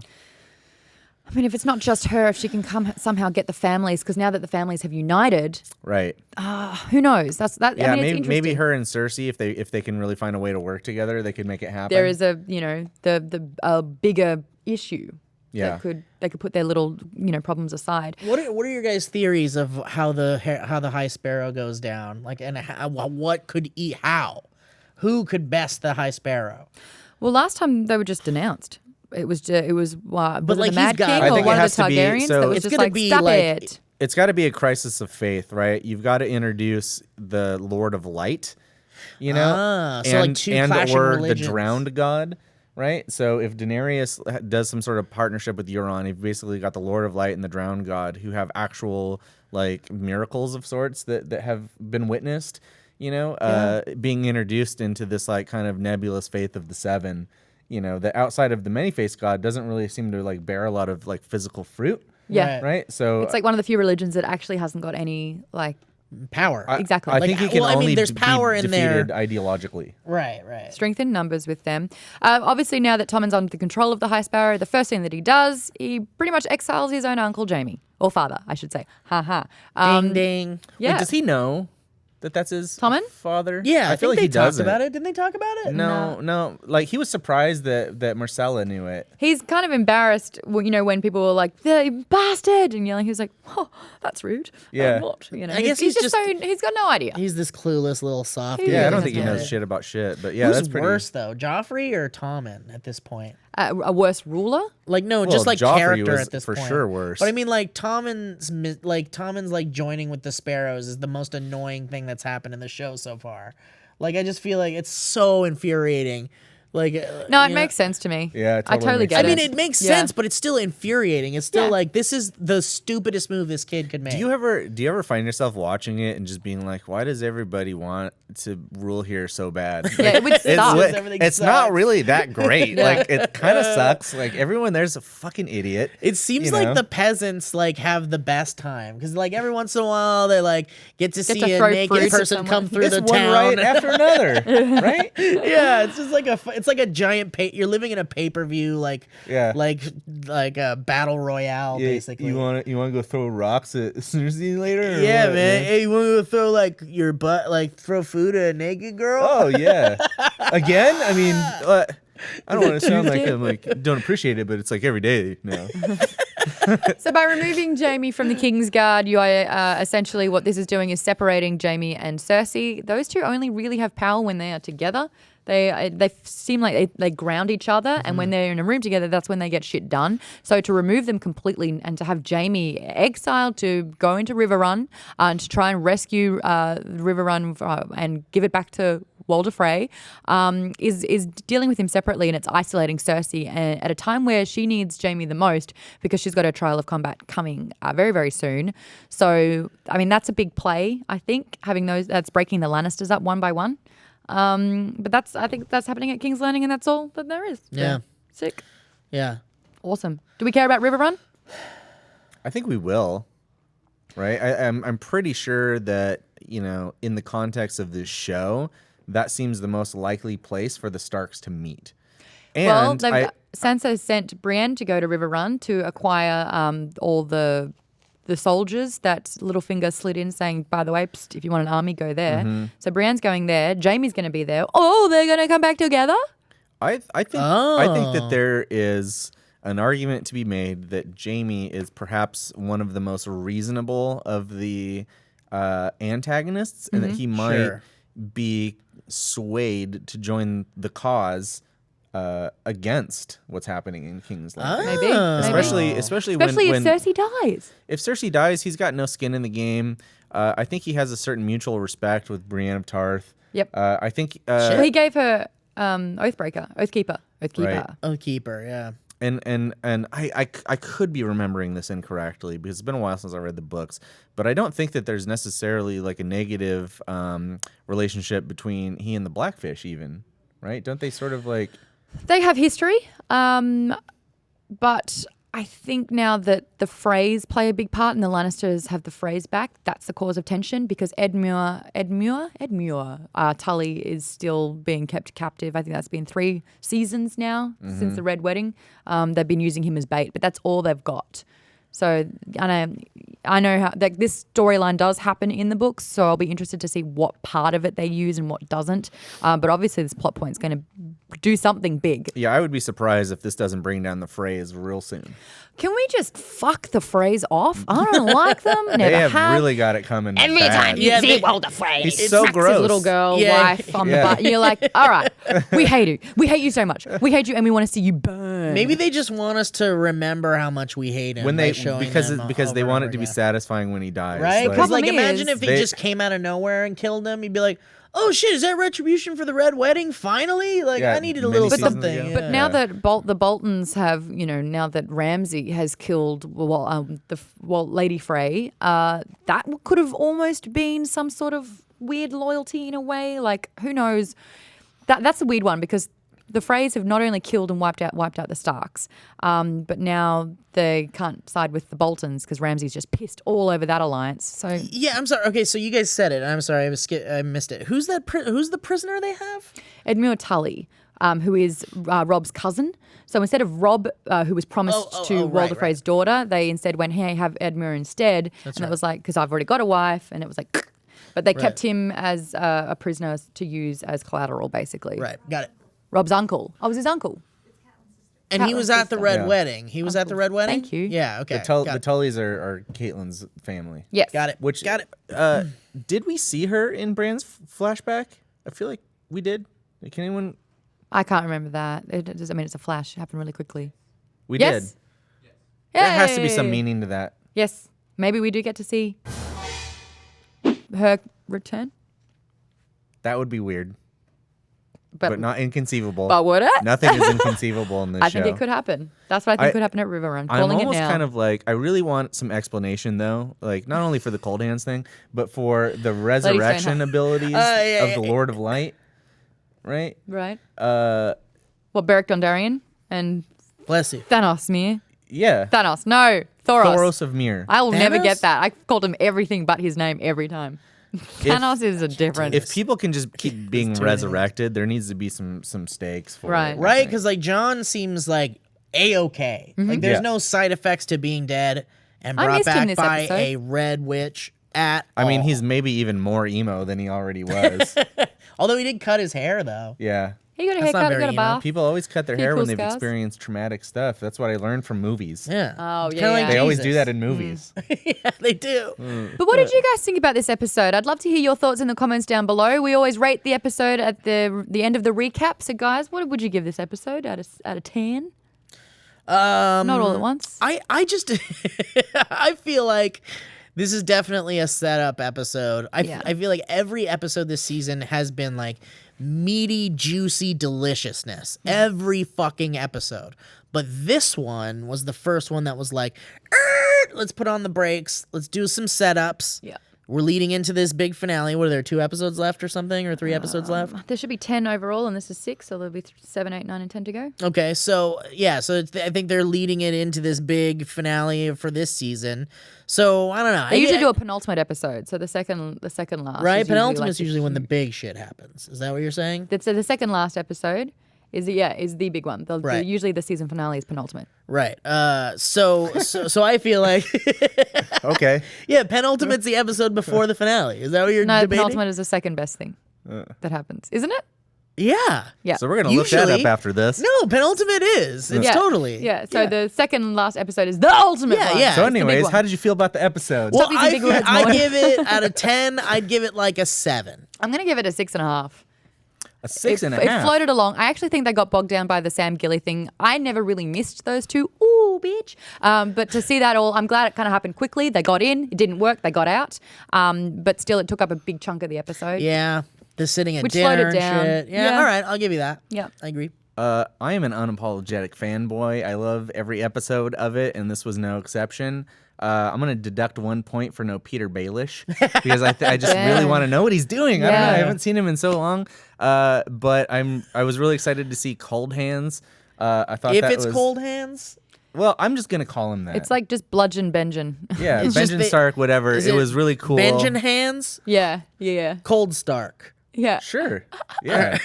I mean, if it's not just her, if she can somehow get the families, because now that the families have united, Right. who knows? That's that. Yeah. I mean, it's maybe interesting. her and Cersei, if they can really find a way to work together, they could make it happen. There is a the bigger issue. Yeah. That they could put their little problems aside. What are your guys' theories of how the High Sparrow goes down? Like, and what could eat how? Who could best the High Sparrow? Well, last time they were just denounced. It was was it like, the he's Mad got- King I or think one it of has the to be- Targaryens so that was it's just gonna like be stop like- it. It's got to be a crisis of faith, right? You've got to introduce the Lord of Light, you know, So like two clashing or religions. the drowned god, right? So if Daenerys does some sort of partnership with Euron, you've basically got the Lord of Light and the drowned god who have actual like miracles of sorts that have been witnessed, you know, being introduced into this like kind of nebulous faith of the Seven, you know, that outside of the many-faced god doesn't really seem to like bear a lot of like physical fruit. Yeah. Right. So It's like one of the few religions that actually hasn't got any like Power. exactly. I Like, think he can well, I mean, only there's be power in there. defeated ideologically. right. strength in numbers with them. Obviously, now that Tommen's under the control of the High Sparrow, the first thing that he does, he pretty much exiles his own uncle Jamie, or father, I should say. Ha ha. Ding ding. Yeah. Wait, does he know that that's his Tommen? father? Yeah, I feel think like he they talked doesn't. about it. Didn't they talk about it? No. Like he was surprised that Marcella knew it. He's kind of embarrassed, when people were like, "The bastard," and he was like, "Oh, that's rude." Yeah. What? I guess he's he's just so he's got no idea. He's this clueless little softy. Yeah, I don't doesn't think he get knows it. shit about shit. But yeah, Who's that's pretty. worse though, Joffrey or Tommen at this point? A worse ruler. Like no, Well, just like Joffrey character was at this for point. sure worse. But I mean, like Tommen's like joining with the Sparrows is the most annoying thing that's happened in the show so far. Like I just feel like it's so infuriating. Like No, it you know- makes sense to me. Yeah, it I totally totally makes get I it. mean, it makes Yeah. sense, but it's still infuriating. It's still Yeah. like this is the stupidest move this kid could make. Do you ever find yourself watching it and just being like, why does everybody want to rule here so bad? Yeah, it would It's, suck. Everything it's sucks. not really that great. Like it kind of sucks. Like everyone there's a fucking idiot. It seems you like know? the peasants like have the best time because like every once in a while they like get to see to a throw naked fruit at person someone. come through It's the one town. right after another, right? Yeah, it's just like it's like a giant you're living in a pay-per-view like Yeah. like a battle royale basically. You want to go throw rocks at Cersei later? or yeah, what, man. Hey, you want to throw like your butt like throw food at a naked girl? Oh yeah. Again? I mean, I don't want to sound like I'm like don't appreciate it, but it's like every day now. So by removing Jamie from the Kingsguard, you are essentially what this is doing is separating Jamie and Cersei. Those two only really have power when they are together. They seem like they ground each other, and when they're in a room together, that's when they get shit done. So to remove them completely and to have Jamie exiled to go into Riverrun and to try and rescue Riverrun and give it back to Walder Frey is dealing with him separately, and it's isolating Cersei at a time where she needs Jamie the most because she's got her trial of combat coming very, very soon. So, I mean, that's a big play, I think, having that's breaking the Lannisters up one by one. But I think that's happening at King's Landing, and that's all that there is. Yeah. Sick. Yeah. Awesome. Do we care about Riverrun? I think we will. Right? I'm pretty sure that, in the context of this show, that seems the most likely place for the Starks to meet. And Sansa sent Brienne to go to River Run to acquire all the soldiers that Littlefinger slid in saying, by the way, psst, if you want an army, go there. Mm-hmm. So Brienne's going there. Jaime's going to be there. Oh, they're going to come back together? I think that there is an argument to be made that Jaime is perhaps one of the most reasonable of the antagonists, and that he might be swayed to join the cause against what's happening in King's Landing. Maybe. Especially when if Cersei dies. If Cersei dies, he's got no skin in the game. I think he has a certain mutual respect with Brienne of Tarth. Yep. I think He gave her Oathkeeper. Right. Oathkeeper, yeah. And I could be remembering this incorrectly because it's been a while since I read the books, but I don't think that there's necessarily like a negative relationship between he and the Blackfish even, right? Don't they sort of like... They have history, but I think now that the Freys play a big part and the Lannisters have the Freys back, that's the cause of tension because Edmure, Tully is still being kept captive. I think that's been 3 seasons now since the Red Wedding. They've been using him as bait, but that's all they've got. So I know how this storyline does happen in the books, so I'll be interested to see what part of it they use and what doesn't. But obviously this plot point is going to do something big. Yeah, I would be surprised if this doesn't bring down the Freys real soon. Can we just fuck the Freys off? I don't like them. Never They have really got it coming. Every bad. time you see Walder Frey, He's so smacks gross. his little girl wife on the butt. You're like, all right, we hate you. We hate you so much. We hate you and we want to see you burn. Maybe they just want us to remember how much we hate him when they because they want it to be satisfying when he dies. Right? Because Problem imagine is if he just came out of nowhere and killed them. You'd be like, oh shit, is that retribution for the Red Wedding? Finally? Like, Yeah, I needed a many little seasons something. ago. Yeah. But now that the Boltons have, now that Ramsay has killed Lady Frey, that could have almost been some sort of weird loyalty in a way. Like, who knows? That's a weird one because the Freys have not only killed and wiped out the Starks, but now they can't side with the Boltons because Ramsay's just pissed all over that alliance. So yeah, I'm sorry. Okay, so you guys said it. I'm sorry, I missed it. Who's that? Who's the prisoner they have? Edmure Tully, who is Rob's cousin. So instead of Rob, who was promised to Walder Frey's daughter, they instead went, hey, have Edmure instead. That's and right. that was like, because I've already got a wife. And it was like, but they kept him as a prisoner to use as collateral, basically. Right, got it. Rob's uncle. I was his uncle. And he was at the Red Wedding. He was at the Red Wedding? Thank you. Yeah, okay. The Tullys are Caitlyn's family. Yes. Got it. Got it. Did we see her in Bran's flashback? I feel like we did. Can anyone? I can't remember that. It's a flash. It happened really quickly. We Yes. did. There has to be Yay. some meaning to that. Yes. Maybe we do get to see her return. That would be weird, But but not inconceivable. But would it? Nothing is inconceivable in this show. I think it could happen. That's what I think could happen at River Run. I'm Calling it almost now. kind of like, I really want some explanation though, like not only for the cold hands thing, but for the resurrection abilities of the Lord of Light, right? Right. Beric Dondarrion and Bless you. Thanos, me. Yeah. Thanos. No. Thoros. Thoros of Myr. I will never Thanos? get that. I called him everything but his name every time. Thanos is a different. If people can just keep being resurrected, there needs to be some stakes for Right. it. Right? Because, like, John seems like A-okay. Like, there's no side effects to being dead and I brought missed him back this by episode. a red witch at I mean, all. he's maybe even more emo than he already was. Although he did cut his hair, though. Yeah. he got a That's not haircut, very got a emo. bath. People always cut their Few hair cool when they've scars. experienced traumatic stuff. That's what I learned from movies. Yeah. Oh, Kinda yeah, like yeah. They always do Jesus. that in movies. Yeah, they do. But what did you guys think about this episode? I'd love to hear your thoughts in the comments down below. We always rate the episode at the end of the recap. So, guys, what would you give this episode out of 10? Not all at once. I just I feel like this is definitely a setup episode. I feel like every episode this season has been like meaty, juicy deliciousness. Every fucking episode. But this one was the first one that was like, let's put on the brakes. Let's do some setups. Yeah. We're leading into this big finale. What are there, 2 episodes left or something? Or 3 episodes left? There should be 10 overall, and this is 6, so there'll be 7, 8, 9, and 10 to go. Okay, so yeah, so I think they're leading it into this big finale for this season. So I don't know. They usually do a penultimate episode, so the second last. right. is Penultimate like is usually when the big shit happens. Is that what you're saying? So the second last episode is the big one. Right. Usually the season finale is penultimate. Right. So I feel like Okay. yeah, penultimate's the episode before the finale. Is that what you're No, debating? penultimate is the second best thing that happens, isn't it? Yeah. Yeah. So we're gonna look that Usually- up after this. No, penultimate is. It's Yeah. totally. Yeah. So the second and last episode is the ultimate Yeah, one. yeah. It's So the big anyways, one. how did you feel about the episode? Well, Stop using big words, I Maude. give it out of 10. I'd give it like a 7. I'm gonna give it a 6.5. A 6.5. It floated along. I actually think they got bogged down by the Sam Gilly thing. I never really missed those two. Ooh, bitch. But to see that all, I'm glad it kind of happened quickly. They got in. It didn't work. They got out. But still, it took up a big chunk of the episode. Yeah. The sitting at Which slowed dinner it and down. shit. Yeah, Yeah. all right. I'll give you that. Yeah. I agree. I am an unapologetic fanboy. I love every episode of it, and this was no exception. I'm gonna deduct 1 point for no Peter Baelish because I just really Damn. want to know what he's doing. I don't know. I Yeah. haven't seen him in so long. But I was really excited to see Cold Hands. I thought If that it's was, cold hands, Well, I'm just gonna call him that. It's like just bludgeon Benjen. yeah, it's just Benjamin ba- Stark, whatever. is It it was really cool. Benjen hands, Yeah. Yeah. cold Stark. Yeah. Sure. Yeah.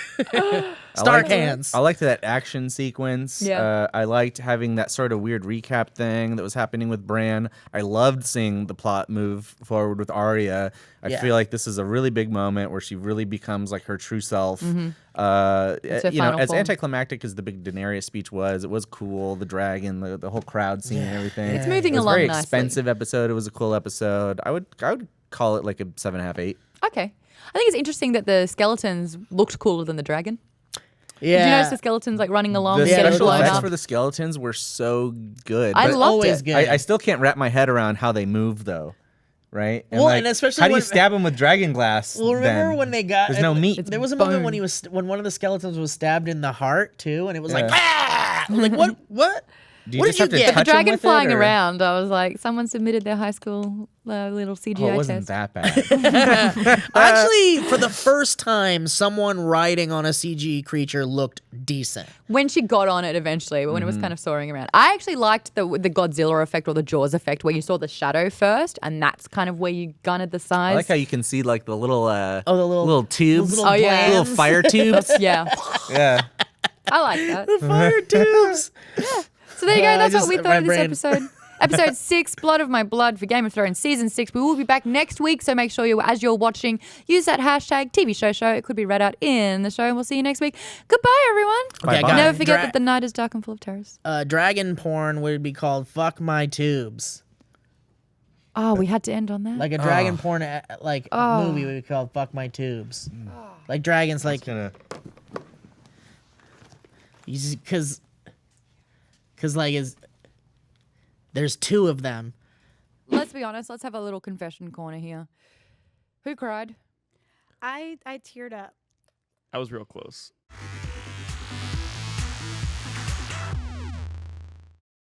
Stark hands. I liked that action sequence. Yeah. I liked having that sort of weird recap thing that was happening with Bran. I loved seeing the plot move forward with Arya. I Yeah. feel like this is a really big moment where she really becomes like her true self. her As final form. anticlimactic as the big Daenerys speech was, it was cool. The dragon, the whole crowd scene and everything. It's moving it was a along very nicely. expensive episode. It was a cool episode. I would call it like a 7.5, 8. Okay. I think it's interesting that the skeletons looked cooler than the dragon. Yeah. Did you notice the skeletons like running along The and getting special blown effects up? for the skeletons were so good. I but loved always it. good. I still can't wrap my head around how they move though, right? Well, and especially how do you when- stab them with dragon glass? Well, remember then? when they got? There's no meat. It's There was a moment bone. when one of the skeletons was stabbed in the heart too, and it was like, Yeah. ah! Like what? What? Do you what just did have to you get? touch The 'em dragon with it, flying or- around, I was like, someone submitted their high school little CGI Oh, it wasn't test. that bad. Actually, for the first time, someone riding on a CG creature looked decent. When she got on it eventually, but when it was kind of soaring around. I actually liked the Godzilla effect or the Jaws effect where you saw the shadow first, and that's kind of where you gunnered the size. I like how you can see like the little the little- tubes, little Oh, yeah. little glands. fire tubes. Yeah, Yeah. I like that. Fire tubes. So there you go. I That's what just- we my thought of this brain- episode. Episode 6, Blood of My Blood for Game of Thrones Season 6. We will be back next week, so make sure as you're watching, use that hashtag TV Show. It could be read out in the show, and we'll see you next week. Goodbye, everyone. Okay, Bye-bye. Never forget that the night is dark and full of terrors. Dragon porn would be called "Fuck My Tubes." Oh, we had to end on that. Like a dragon porn movie would be called "Fuck My Tubes." Like dragons, like Gonna because like there's 2 of them. Let's be honest. Let's have a little confession corner here. Who cried? I teared up. I was real close.